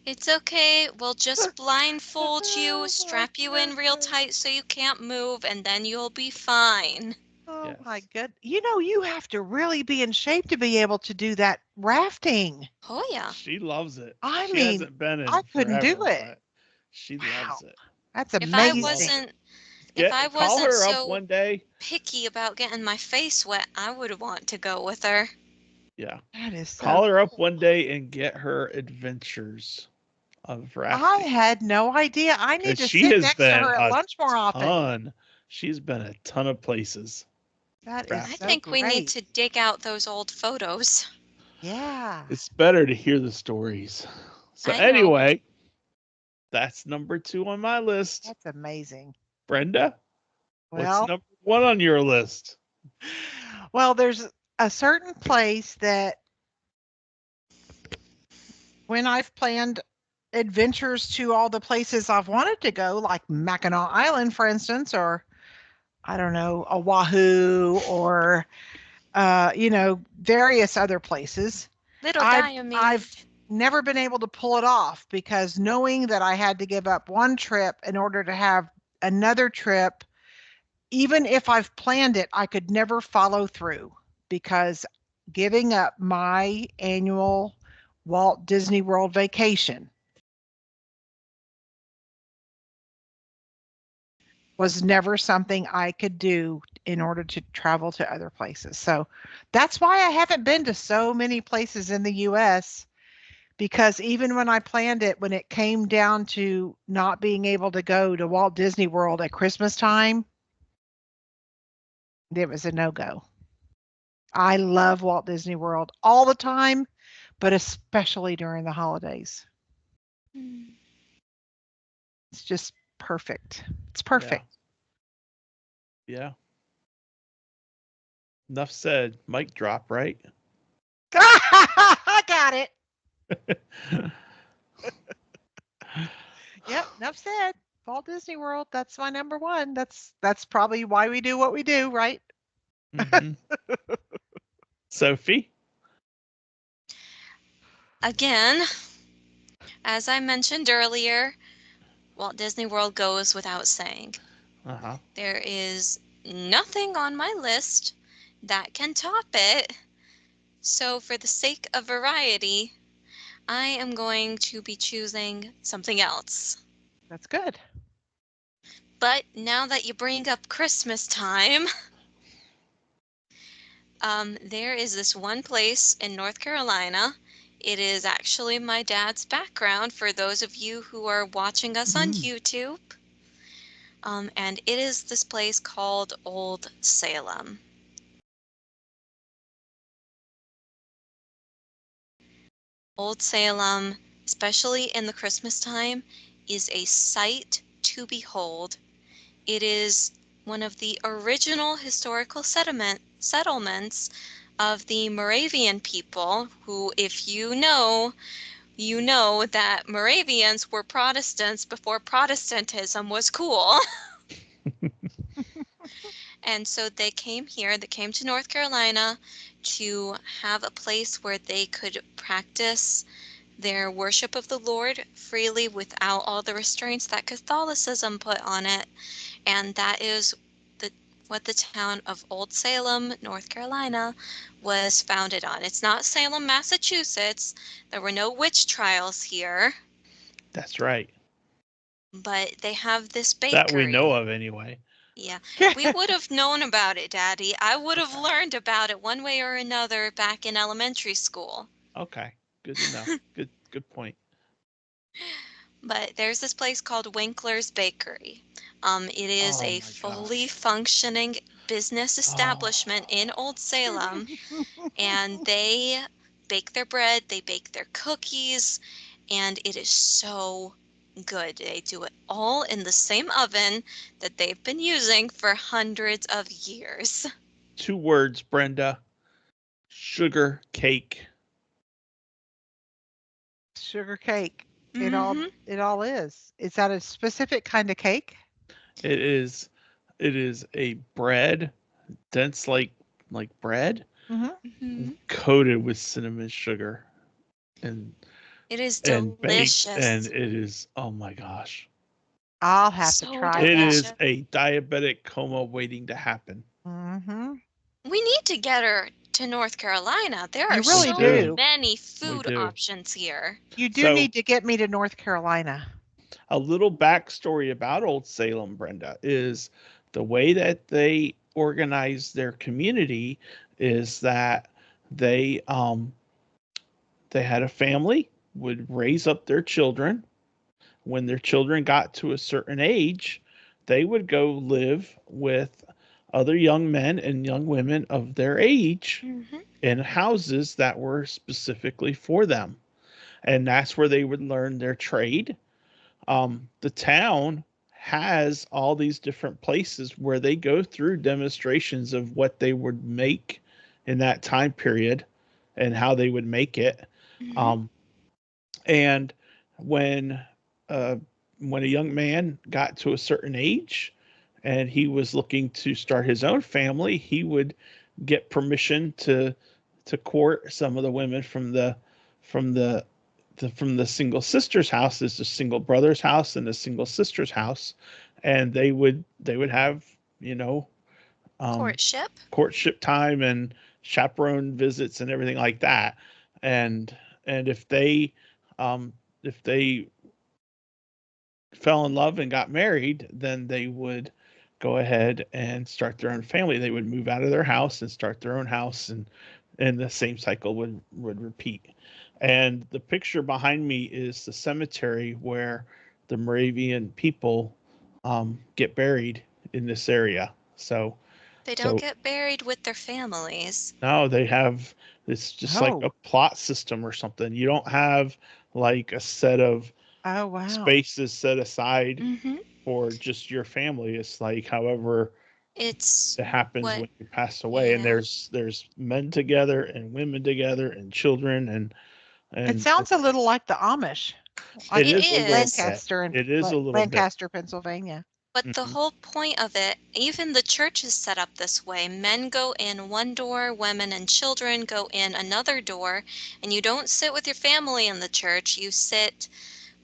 C: It's okay. We'll just blindfold you,
D: Oh,
C: strap you in real
D: goodness.
C: tight so you can't move, and then you'll be fine.
D: Oh
A: Yes.
D: my good. You have to really be in shape to be able to do that rafting.
C: Oh, yeah.
A: She loves it.
D: I
A: She
D: mean,
A: hasn't been in
D: I couldn't do
A: forever,
D: it.
A: but she
D: Wow.
A: loves it.
D: That's
C: If I
D: amazing.
C: wasn't if I
A: Call
C: wasn't
A: her up
C: so
A: one day.
C: picky about getting my face wet, I would want to go with her.
A: Yeah.
D: That is so
A: Call her up
D: cool.
A: one day and get her adventures of
D: I
A: rafting.
D: had no idea. I need
A: Because
D: to
A: she
D: sit
A: has
D: next to
A: been
D: her at
A: a
D: lunch more often.
A: ton. She's been a ton of places.
D: That is
A: Rafting.
C: I
D: so
C: think we need
D: great.
C: to dig out those old photos.
D: Yeah.
A: It's better to hear the stories. So
C: I know.
A: anyway, that's number 2 on my list.
D: That's amazing.
A: Brenda, what's
D: Well,
A: number 1 on your list?
D: well, there's a certain place that when I've planned adventures to all the places I've wanted to go, like Mackinac Island, for instance, or I don't know, Oahu, or various other places.
C: Little
D: I've
C: Diomede.
D: never been able to pull it off because knowing that I had to give up one trip in order to have another trip, even if I've planned it, I could never follow through because giving up my annual Walt Disney World vacation was never something I could do in order to travel to other places. So that's why I haven't been to so many places in the US, because even when I planned it, when it came down to not being able to go to Walt Disney World at Christmas time, it was a no-go. I love Walt Disney World all the time, but especially during the holidays.
C: Hmm.
D: It's just perfect. It's perfect.
A: Yeah. Enough said. Mic drop, right?
D: I got it. Yep, enough said. Walt Disney World, that's my number one. That's probably why we do what we do, right?
A: Mhm. Sophie?
C: Again, as I mentioned earlier, Walt Disney World goes without saying.
A: Uh-huh.
C: There is nothing on my list that can top it. So, for the sake of variety, I am going to be choosing something else.
D: That's good.
C: But now that you bring up Christmas time, there is this one place in North Carolina. It is actually my dad's background for those of you who are watching us on YouTube. And it is this place called Old Salem. Old Salem, especially in the Christmas time, is a sight to behold. It is one of the original historical settlements of the Moravian people, who, if you know that Moravians were Protestants before Protestantism was cool. And so they came to North Carolina to have a place where they could practice their worship of the Lord freely without all the restraints that Catholicism put on it. And that is what the town of Old Salem, North Carolina, was founded on. It's not Salem, Massachusetts. There were no witch trials here.
A: That's right.
C: But they have this
A: That we
C: bakery.
A: know of anyway.
C: Yeah, we would have known about it, Daddy. I would have learned about it one way or another back in elementary school.
A: Okay. Good to know. Good point.
C: But there's this place called Winkler's Bakery. It is
A: Oh
C: a
A: my
C: fully
A: gosh.
C: functioning business establishment in
A: Oh.
C: Old Salem, and they bake their bread, they bake their cookies, and it is so good. They do it all in the same oven that they've been using for hundreds of years.
A: 2 words, Brenda. Sugar cake.
D: Sugar cake. It all
C: Hmm.
D: it all is. Is that a specific kind of cake?
A: It is it is a bread, dense like bread,
D: Hmm.
C: Hmm.
A: coated with cinnamon sugar and
C: It is
A: baked, and
C: delicious.
A: it is, oh my gosh.
D: I'll have to
C: So
D: try
A: It
D: that.
A: is
C: delicious.
A: a diabetic coma waiting to happen.
D: Hmm.
C: We need to get her to North Carolina. There are
D: You
A: We
D: really
C: so
A: do.
D: do.
C: many
A: We
C: food
A: do.
C: options here.
D: You do
A: So,
D: need to get me to North Carolina.
A: a little backstory about Old Salem, Brenda, is the way that they organize their community is that they they had a family would raise up their children. When their children got to a certain age, they would go live with other young men and young women of their age
C: Hmm.
A: in houses that were specifically for them. And that's where they would learn their trade. The town has all these different places where they go through demonstrations of what they would make in that time period and how they would make it.
C: Hmm.
A: Um, and when uh, when a young man got to a certain age and he was looking to start his own family, he would get permission to court some of the women from from the single sister's house. There's a single brother's house and a single sister's house, and they would have, you know, um,
C: Courtship.
A: courtship time and chaperone visits and everything like that. And if um, they fell in love and got married, then they would go ahead and start their own family. They would move out of their house and start their own house, and the same cycle would repeat. And the picture behind me is the cemetery where the Moravian people get buried in this area.
C: They don't
A: So
C: get buried with their families.
A: now they have, it's just like
D: Oh.
A: a plot system or something. You don't have like a set of
D: Oh, wow.
A: spaces set aside
C: Hmm.
A: for just your family. It's like however
C: It's
A: it happens
C: what,
A: when you pass away, and
C: yeah.
A: there's men together and women together and children
D: It
A: and
D: sounds a little like the Amish, like
A: it
C: It
A: is a little
C: is.
A: bit.
D: Lancaster and
A: It is a little bit.
D: Lancaster, Pennsylvania.
C: But the
A: Mhm.
C: whole point of it, even the church is set up this way. Men go in one door, women and children go in another door, and you don't sit with your family in the church. You sit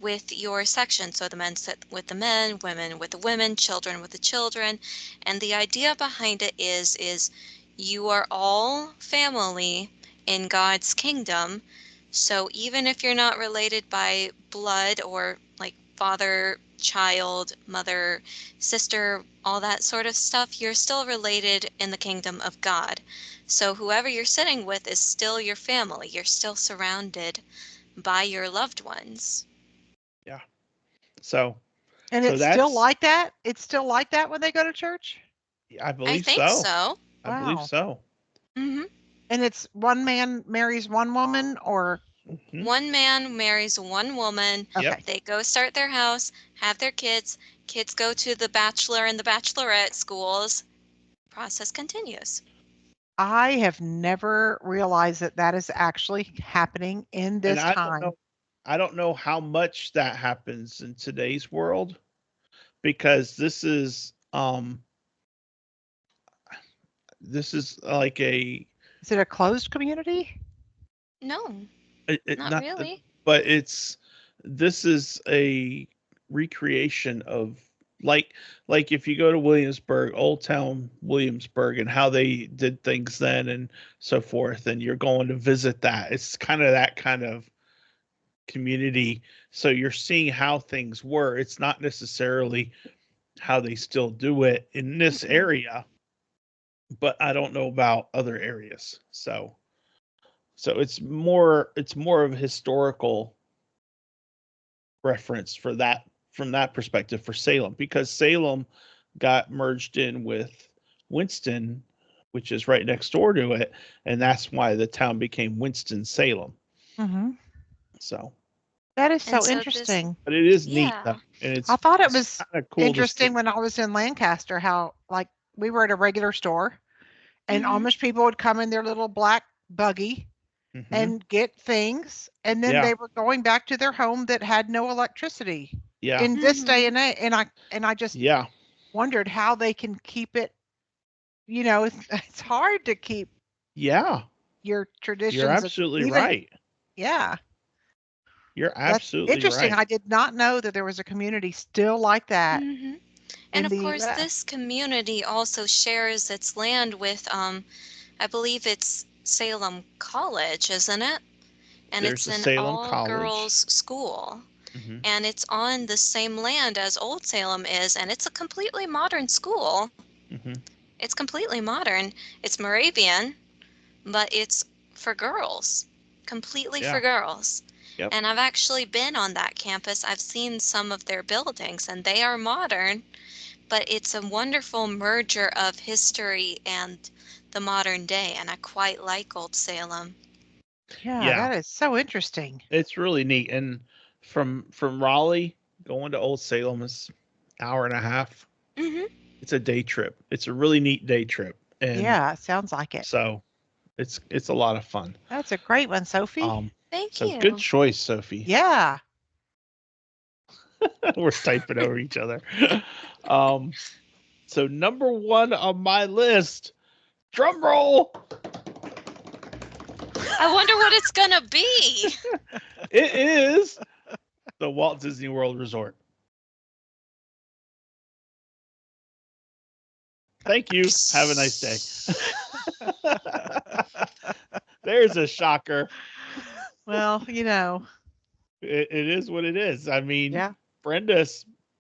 C: with your section. So the men sit with the men, women with the women, children with the children. And the idea behind it is you are all family in God's kingdom. So even if you're not related by blood or like father, child, mother, sister, all that sort of stuff, you're still related in the kingdom of God. So whoever you're sitting with is still your family. You're still surrounded by your loved ones.
A: Yeah. So
D: And
A: so
D: it's still
A: that's,
D: like that? It's still like that when they go to church?
A: I
C: I
A: believe
C: think
A: so.
C: so.
A: I believe
D: Wow.
A: so.
C: Hmm.
D: And it's one man marries one woman or
A: Hmm.
C: One man marries one woman.
A: Yep.
D: okay.
C: They go start their house, have their kids. Kids go to the bachelor and the bachelorette schools. Process continues.
D: I have never realized that that is actually happening in
A: And
D: this time.
A: I don't know how much that happens in today's world because this is like a
D: Is it a closed community?
C: No, not
A: not the,
C: really.
A: but it's this is a recreation of like like if you go to Williamsburg, Old Town Williamsburg, and how they did things then and so forth, and you're going to visit that. It's kind of that kind of community. So you're seeing how things were. It's not necessarily how they still do it in this
C: Mm-mm.
A: area, but I don't know about other areas. So it's more of a historical reference for that from that perspective for Salem, because Salem got merged in with Winston, which is right next door to it, and that's why the town became Winston Salem.
D: Mm-hmm.
A: So,
D: That is
C: And
D: so
C: so this,
D: interesting.
A: but it is neat though,
C: yeah.
A: and
D: I thought it
A: it's
D: was
A: kind of cool to
D: interesting
A: see.
D: when I was in Lancaster how, like, we were at a regular store and
C: Mhm.
D: Amish people would come in their little black buggy
A: Hmm.
D: and get things, and then
A: Yeah,
D: they were going back to their home that had no electricity
A: yeah,
D: in this day
C: Mhm.
D: and age. And I just
A: yeah,
D: wondered how they can keep it. It's hard to keep
A: yeah.
D: your
A: You're
D: traditions of
A: absolutely
D: even.
A: right.
D: Yeah,
A: You're
D: that's
A: absolutely
D: interesting.
A: right.
D: I did not know that there was a community still like that
C: Mhm. And
D: in
C: of
D: the
C: course,
D: US.
C: this community also shares its land with, I believe it's Salem College, isn't it? And
A: There's
C: it's
A: the
C: an
A: Salem College.
C: all-girls school.
A: Hmm.
C: And it's on the same land as Old Salem is, and it's a completely modern school.
A: Hmm.
C: It's completely modern. It's Moravian, but it's for girls, completely for
A: Yeah.
C: girls.
A: Yep.
C: And I've actually been on that campus. I've seen some of their buildings, and they are modern, but it's a wonderful merger of history and the modern day, and I quite like Old Salem.
D: Yeah,
A: Yeah.
D: that is so interesting.
A: It's really neat. And from Raleigh going to Old Salem is hour and a half.
C: Hmm.
A: It's a day trip. It's a really neat day trip. And
D: Yeah, it sounds like it.
A: so it's a lot of fun.
D: That's a great one, Sophie.
A: Um
C: Thank
A: so good
C: you.
A: choice, Sophie.
D: Yeah.
A: We're typing over each other. Um so number 1 on my list, drum roll.
C: I wonder what it's gonna be.
A: It is the Walt Disney World Resort. Thank you. Have a nice day. There's a shocker.
D: Well,
A: It is what it is. I mean,
D: yeah.
A: Brenda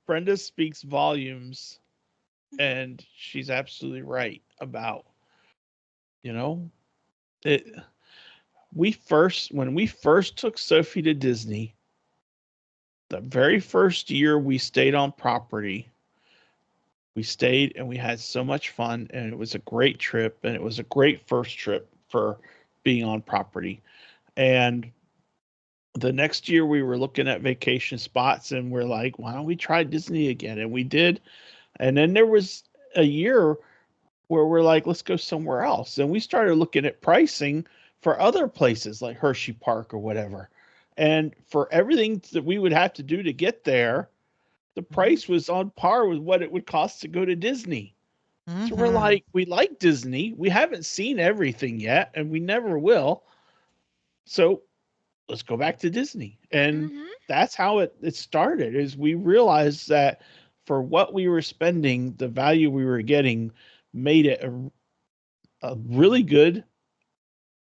A: Brenda speaks volumes, and she's absolutely right about, you know, it when we first took Sophie to Disney, the very first year we stayed on property, we stayed and we had so much fun, and it was a great trip, and it was a great first trip for being on property. And the next year we were looking at vacation spots, and we're like, why don't we try Disney again? And we did. And then there was a year where we're like, let's go somewhere else. And we started looking at pricing for other places like Hershey Park or whatever. And for everything that we would have to do to get there, the
D: Mhm.
A: price was on par with what it would cost to go to Disney. So we're
D: Mhm.
A: like, we like Disney. We haven't seen everything yet, and we never will. So let's go back to Disney. And
C: Hmm.
A: that's how it started, is we realized that for what we were spending, the value we were getting made it a really good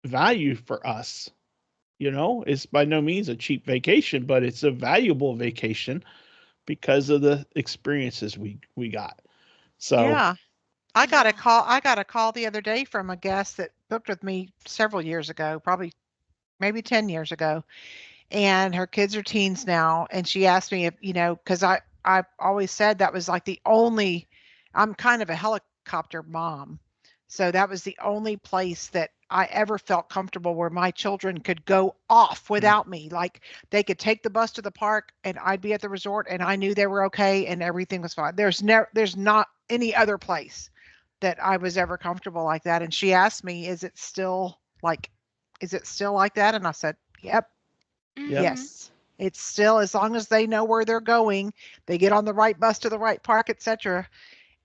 A: value for us. It's by no means a cheap vacation, but it's a valuable vacation because of the experiences we got. So,
D: Yeah. I got a
C: Yeah.
D: call I got a call the other day from a guest that booked with me several years ago, probably maybe 10 years ago. And her kids are teens now, and she asked me if, cuz I always said that was like the only. I'm kind of a helicopter mom. So that was the only place that I ever felt comfortable where my children could go off
A: mm,
D: without me. Like, they could take the bus to the park and I'd be at the resort and I knew they were okay and everything was fine. There's not any other place that I was ever comfortable like that. And she asked me, is it still like that? And I said, yep,
A: yep.
C: Hmm.
D: yes. It's still, as long as they know where they're going, they get on the right bus to the right park, etc.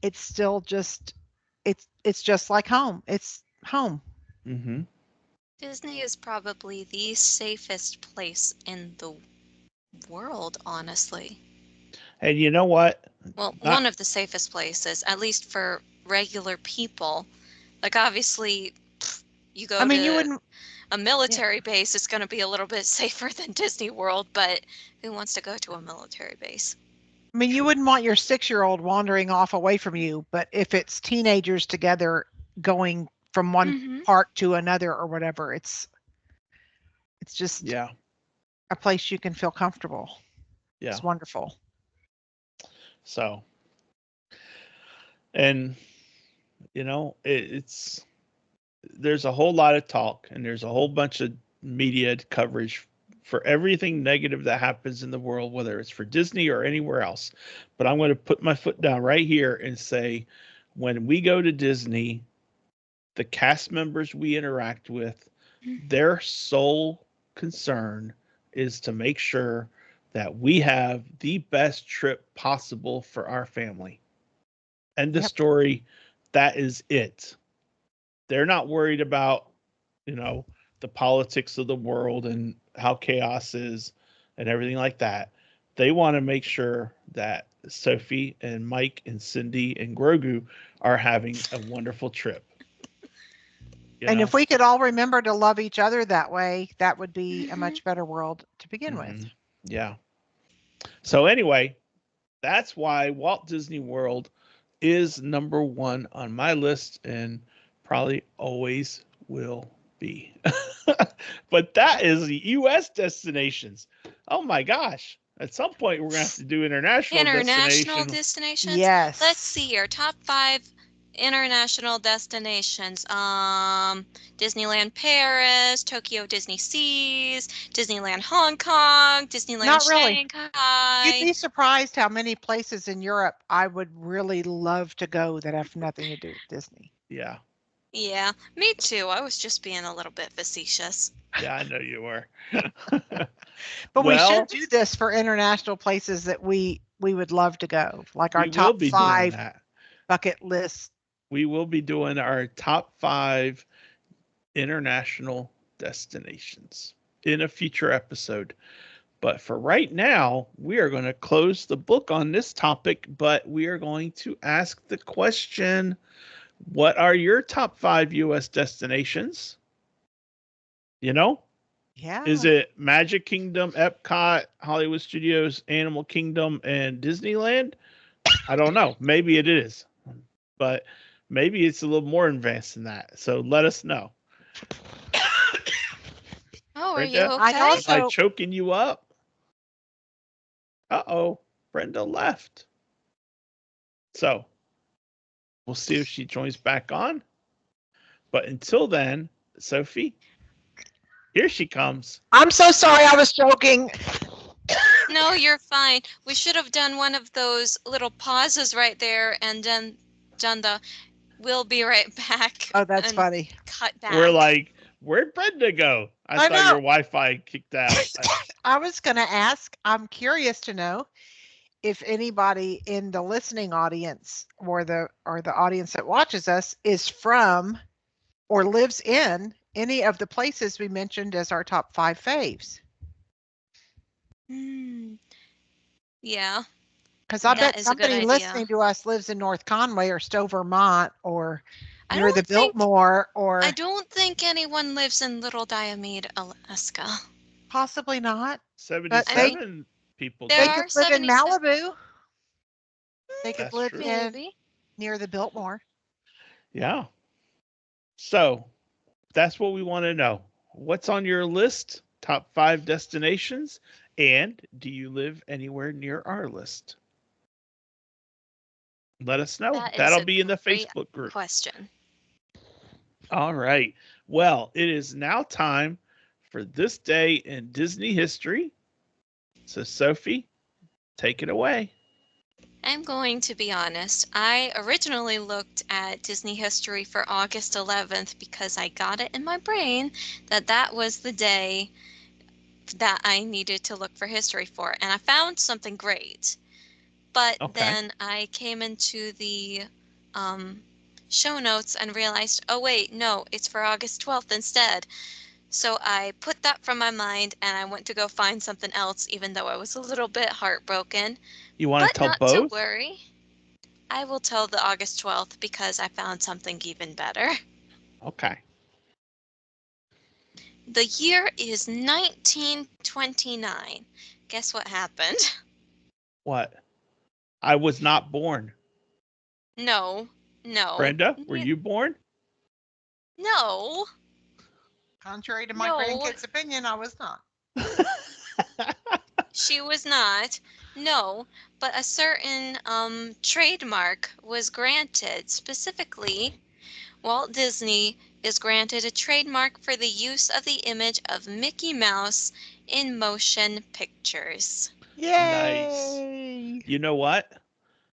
D: It's still just, it's just like home. It's home.
A: Hmm.
C: Disney is probably the safest place in the world, honestly.
A: And you know what?
C: Well,
A: Not
C: one of the safest places, at least for regular people. Like, obviously, you
D: I
C: go
D: mean, you
C: to
D: wouldn't,
C: a
D: yeah.
C: military base, it's going to be a little bit safer than Disney World, but who wants to go to a military base?
D: I mean, you wouldn't want your 6-year-old wandering off away from you, but if it's teenagers together going from one
C: Hmm.
D: park to another or whatever, It's just
A: Yeah.
D: a place you can feel comfortable.
A: Yeah.
D: It's wonderful.
A: So, and it's there's a whole lot of talk and there's a whole bunch of media coverage for everything negative that happens in the world, whether it's for Disney or anywhere else. But I'm going to put my foot down right here and say, when we go to Disney, the cast members we interact with, their sole concern is to make sure that we have the best trip possible for our family. End of
D: Yep.
A: story. That is it. They're not worried about, you know, the politics of the world and how chaos is and everything like that. They want to make sure that Sophie and Mike and Cindy and Grogu are having a wonderful trip.
D: And if we could all remember to love each other that way, that would be a much better world to begin with.
A: Yeah. So anyway, that's why Walt Disney World is number one on my list and probably always will be. But that is the U.S. destinations. Oh my gosh. At some point, we're going to have to do international
C: destinations.
D: Yes.
C: Let's see our top 5 international destinations. Disneyland Paris, Tokyo Disney Seas, Disneyland Hong Kong, Disneyland
D: Not really.
C: Shanghai.
D: You'd be surprised how many places in Europe I would really love to go that have nothing to do with Disney.
A: Yeah.
C: Yeah, me too. I was just being a little bit facetious.
A: Yeah, I know you were.
D: But we should do this for international places that we would love to go, like our top 5 bucket list.
A: We will be doing our top 5 international destinations in a future episode. But for right now, we are going to close the book on this topic, but we are going to ask the question, what are your top 5 U.S. destinations?
D: Yeah.
A: Is it Magic Kingdom, Epcot, Hollywood Studios, Animal Kingdom, and Disneyland? I don't know. Maybe it is. But maybe it's a little more advanced than that. So let us know.
C: Oh,
A: Brenda,
C: are you okay?
A: am I choking you up? Uh-oh. Brenda left. So we'll see if she joins back on. But until then, Sophie, here she comes.
D: I'm so sorry, I was joking.
C: No, you're fine. We should have done one of those little pauses right there and then done the we'll be right back.
D: Oh, that's funny.
C: Cut back.
A: We're like, where'd Brenda go? I thought your Wi-Fi kicked out.
D: I was going to ask, I'm curious to know if anybody in the listening audience or the audience that watches us is from or lives in any of the places we mentioned as our top 5 faves.
C: Yeah.
D: Because I bet somebody listening to us lives in North Conway or Stowe, Vermont, or near the Biltmore, or
C: I don't think anyone lives in Little Diomede, Alaska.
D: Possibly not.
A: 77 people.
D: They could live in Malibu. They could live in near the Biltmore.
A: Yeah. So that's what we want to know. What's on your list? Top 5 destinations? And do you live anywhere near our list? Let us know. That'll be in the Facebook group.
C: Question.
A: All right. Well, it is now time for this day in Disney history. So, Sophie, take it away.
C: I'm going to be honest. I originally looked at Disney history for August 11th because I got it in my brain that that was the day that I needed to look for history for. And I found something great. But then I came into the show notes and realized, oh, wait, no, it's for August 12th instead. So I put that from my mind and I went to go find something else, even though I was a little bit heartbroken.
A: You want to tell both?
C: But not to worry. I will tell the August 12th because I found something even better.
A: Okay.
C: The year is 1929. Guess what happened?
A: What? I was not born.
C: No.
A: Brenda, were you born?
C: No.
D: Contrary to my
C: No.
D: grandkids' opinion, I was not.
C: She was not. No, but a certain trademark was granted. Specifically, Walt Disney is granted a trademark for the use of the image of Mickey Mouse in motion pictures.
D: Yay!
A: You know what?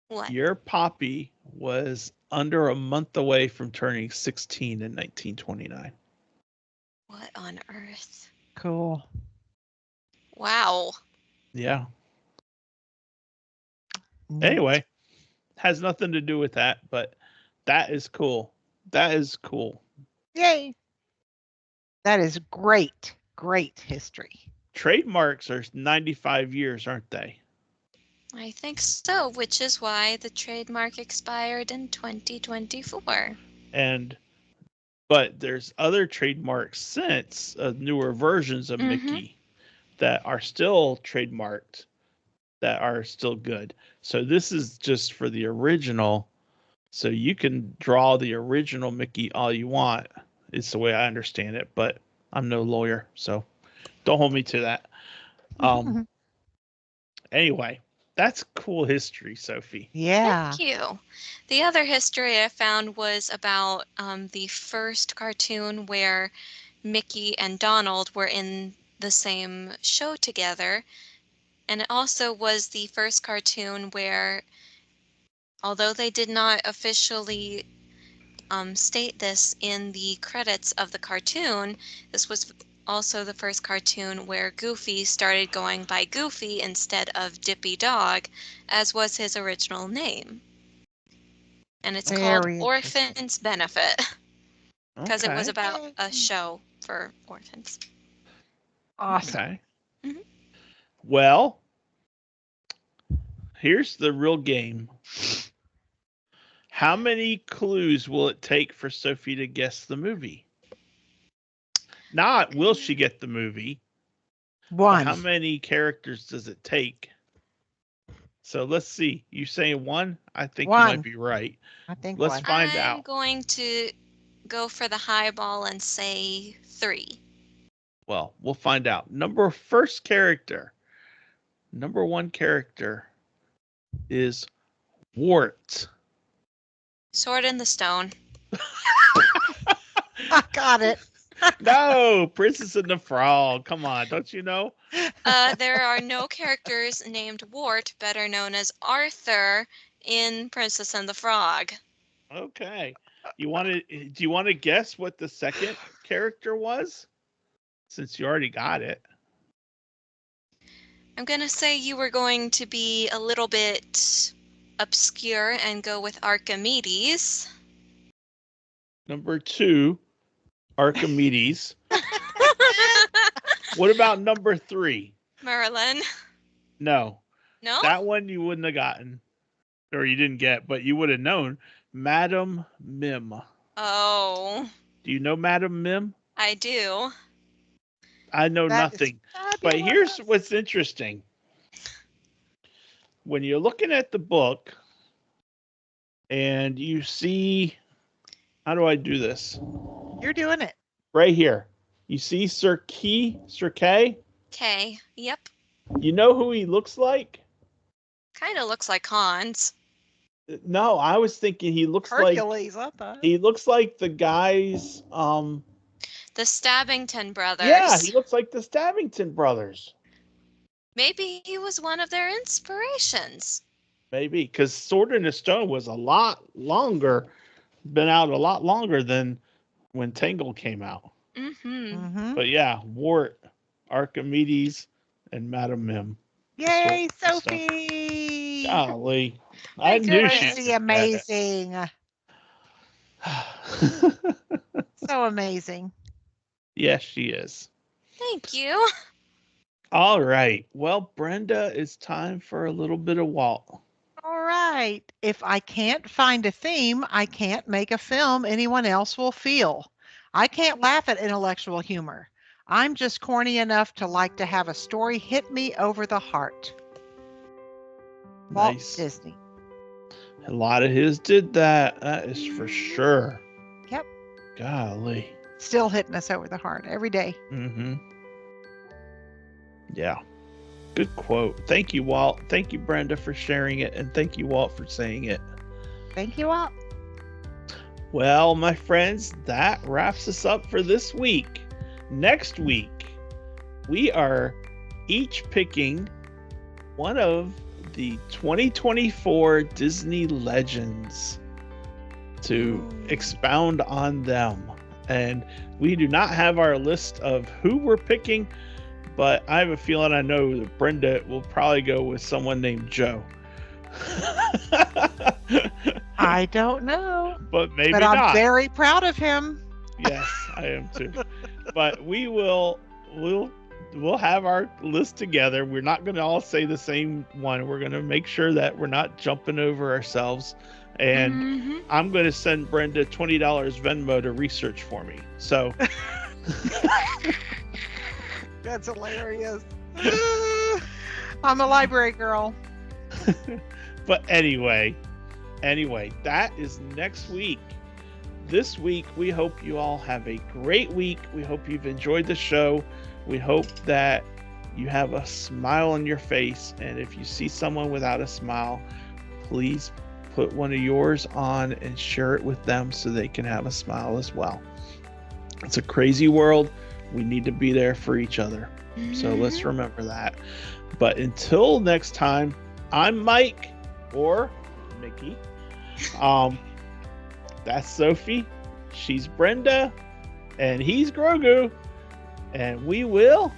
C: What?
A: Your Poppy was under a month away from turning 16 in 1929.
C: What on earth?
D: Cool.
C: Wow.
A: Yeah.
D: Neat.
A: Anyway, has nothing to do with that, but that is cool. That is cool.
D: Yay! That is great, great history.
A: Trademarks are 95 years, aren't they?
C: I think so, which is why the trademark expired in 2024.
A: But there's other trademarks since newer versions of Mickey that are still trademarked, that are still good. So this is just for the original. So you can draw the original Mickey all you want. It's the way I understand it, but I'm no lawyer, so don't hold me to that. Anyway, that's cool history, Sophie.
D: Yeah.
C: Thank you. The other history I found was about the first cartoon where Mickey and Donald were in the same show together. And it also was the first cartoon where, although they did not officially state this in the credits of the cartoon, this was also the first cartoon where Goofy started going by Goofy instead of Dippy Dog, as was his original name. And it's called
D: Very interesting.
C: Orphans Benefit, because it was
A: Okay.
C: about a show for orphans.
D: Awesome.
A: Okay.
C: Mhm.
A: Well, here's the real game. How many clues will it take for Sophie to guess the movie? Not will she get the movie, but
D: One.
A: how many characters does it take? So let's see. You saying one? I think you
D: One.
A: might be right.
D: I think
A: Let's
D: one.
A: find
C: I'm
A: out.
C: going to go for the highball and say 3.
A: Well, we'll find out. Number one character is Wart.
C: Sword in the Stone.
D: I got it.
A: No, Princess and the Frog. Come on, don't you know?
C: There are no characters named Wart, better known as Arthur, in Princess and the Frog.
A: Okay. Do you want to guess what the second character was? Since you already got it.
C: I'm going to say you were going to be a little bit obscure and go with Archimedes.
A: Number 2, Archimedes. What about number 3?
C: Merlin.
A: No.
C: No?
A: That one you wouldn't have gotten. Or you didn't get, but you would have known. Madam Mim.
C: Oh,
A: Do you know Madam Mim?
C: I do.
A: I know
D: That is
A: nothing. But here's what's interesting. When you're looking at the book and you see, how do I do this?
D: You're doing it.
A: Right here. You see Sir Kay?
C: Okay, yep.
A: You know who he looks like?
C: Kind of looks like Hans.
A: No, I was thinking he looks
D: Hercules, I thought.
A: like the guys.
C: The Stabbington brothers.
A: Yeah, he looks like the Stabbington brothers.
C: Maybe he was one of their inspirations.
A: Maybe because Sword in the Stone was been out a lot longer than when Tangle came out.
C: Mm-hmm.
A: But yeah, Wart, Archimedes, and Madam Mim.
D: Yay,
A: Stuff.
D: Sophie!
A: Golly, I knew
D: Accuracy
A: she
D: amazing. So amazing.
A: Yes, she is.
C: Thank you.
A: All right. Well, Brenda, it's time for a little bit of Walt.
D: All right. If I can't find a theme, I can't make a film anyone else will feel. I can't laugh at intellectual humor. I'm just corny enough to like to have a story hit me over the heart. Walt
A: Nice.
D: Disney.
A: A lot of his did that. That is for sure.
D: Yep.
A: Golly.
D: still hitting us over the heart every day.
A: Mm-hmm. Yeah. Good quote. Thank you, Walt. Thank you, Brenda, for sharing it. And thank you, Walt, for saying it.
D: Thank you all.
A: Well, my friends, that wraps us up for this week. Next week, we are each picking one of the 2024 Disney legends to expound on them. And we do not have our list of who we're picking, but I have a feeling I know that Brenda will probably go with someone named Joe.
D: I don't know.
A: But maybe
D: but
A: not.
D: I'm very proud of him.
A: Yes, I am too. But we'll have our list together. We're not going to all say the same one. We're going to make sure that we're not jumping over ourselves. And I'm going to send Brenda $20 Venmo to research for me. So
D: That's hilarious. I'm a library girl.
A: But anyway, that is next week. This week, we hope you all have a great week. We hope you've enjoyed the show. We hope that you have a smile on your face. And if you see someone without a smile, please put one of yours on and share it with them so they can have a smile as well. It's a crazy world. We need to be there for each other. So let's remember that. But until next time, I'm Mike or Mickey. That's Sophie. She's Brenda. And he's Grogu. And we will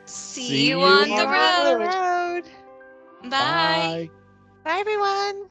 C: see you on the road.
D: road.
C: Bye.
D: Bye, everyone.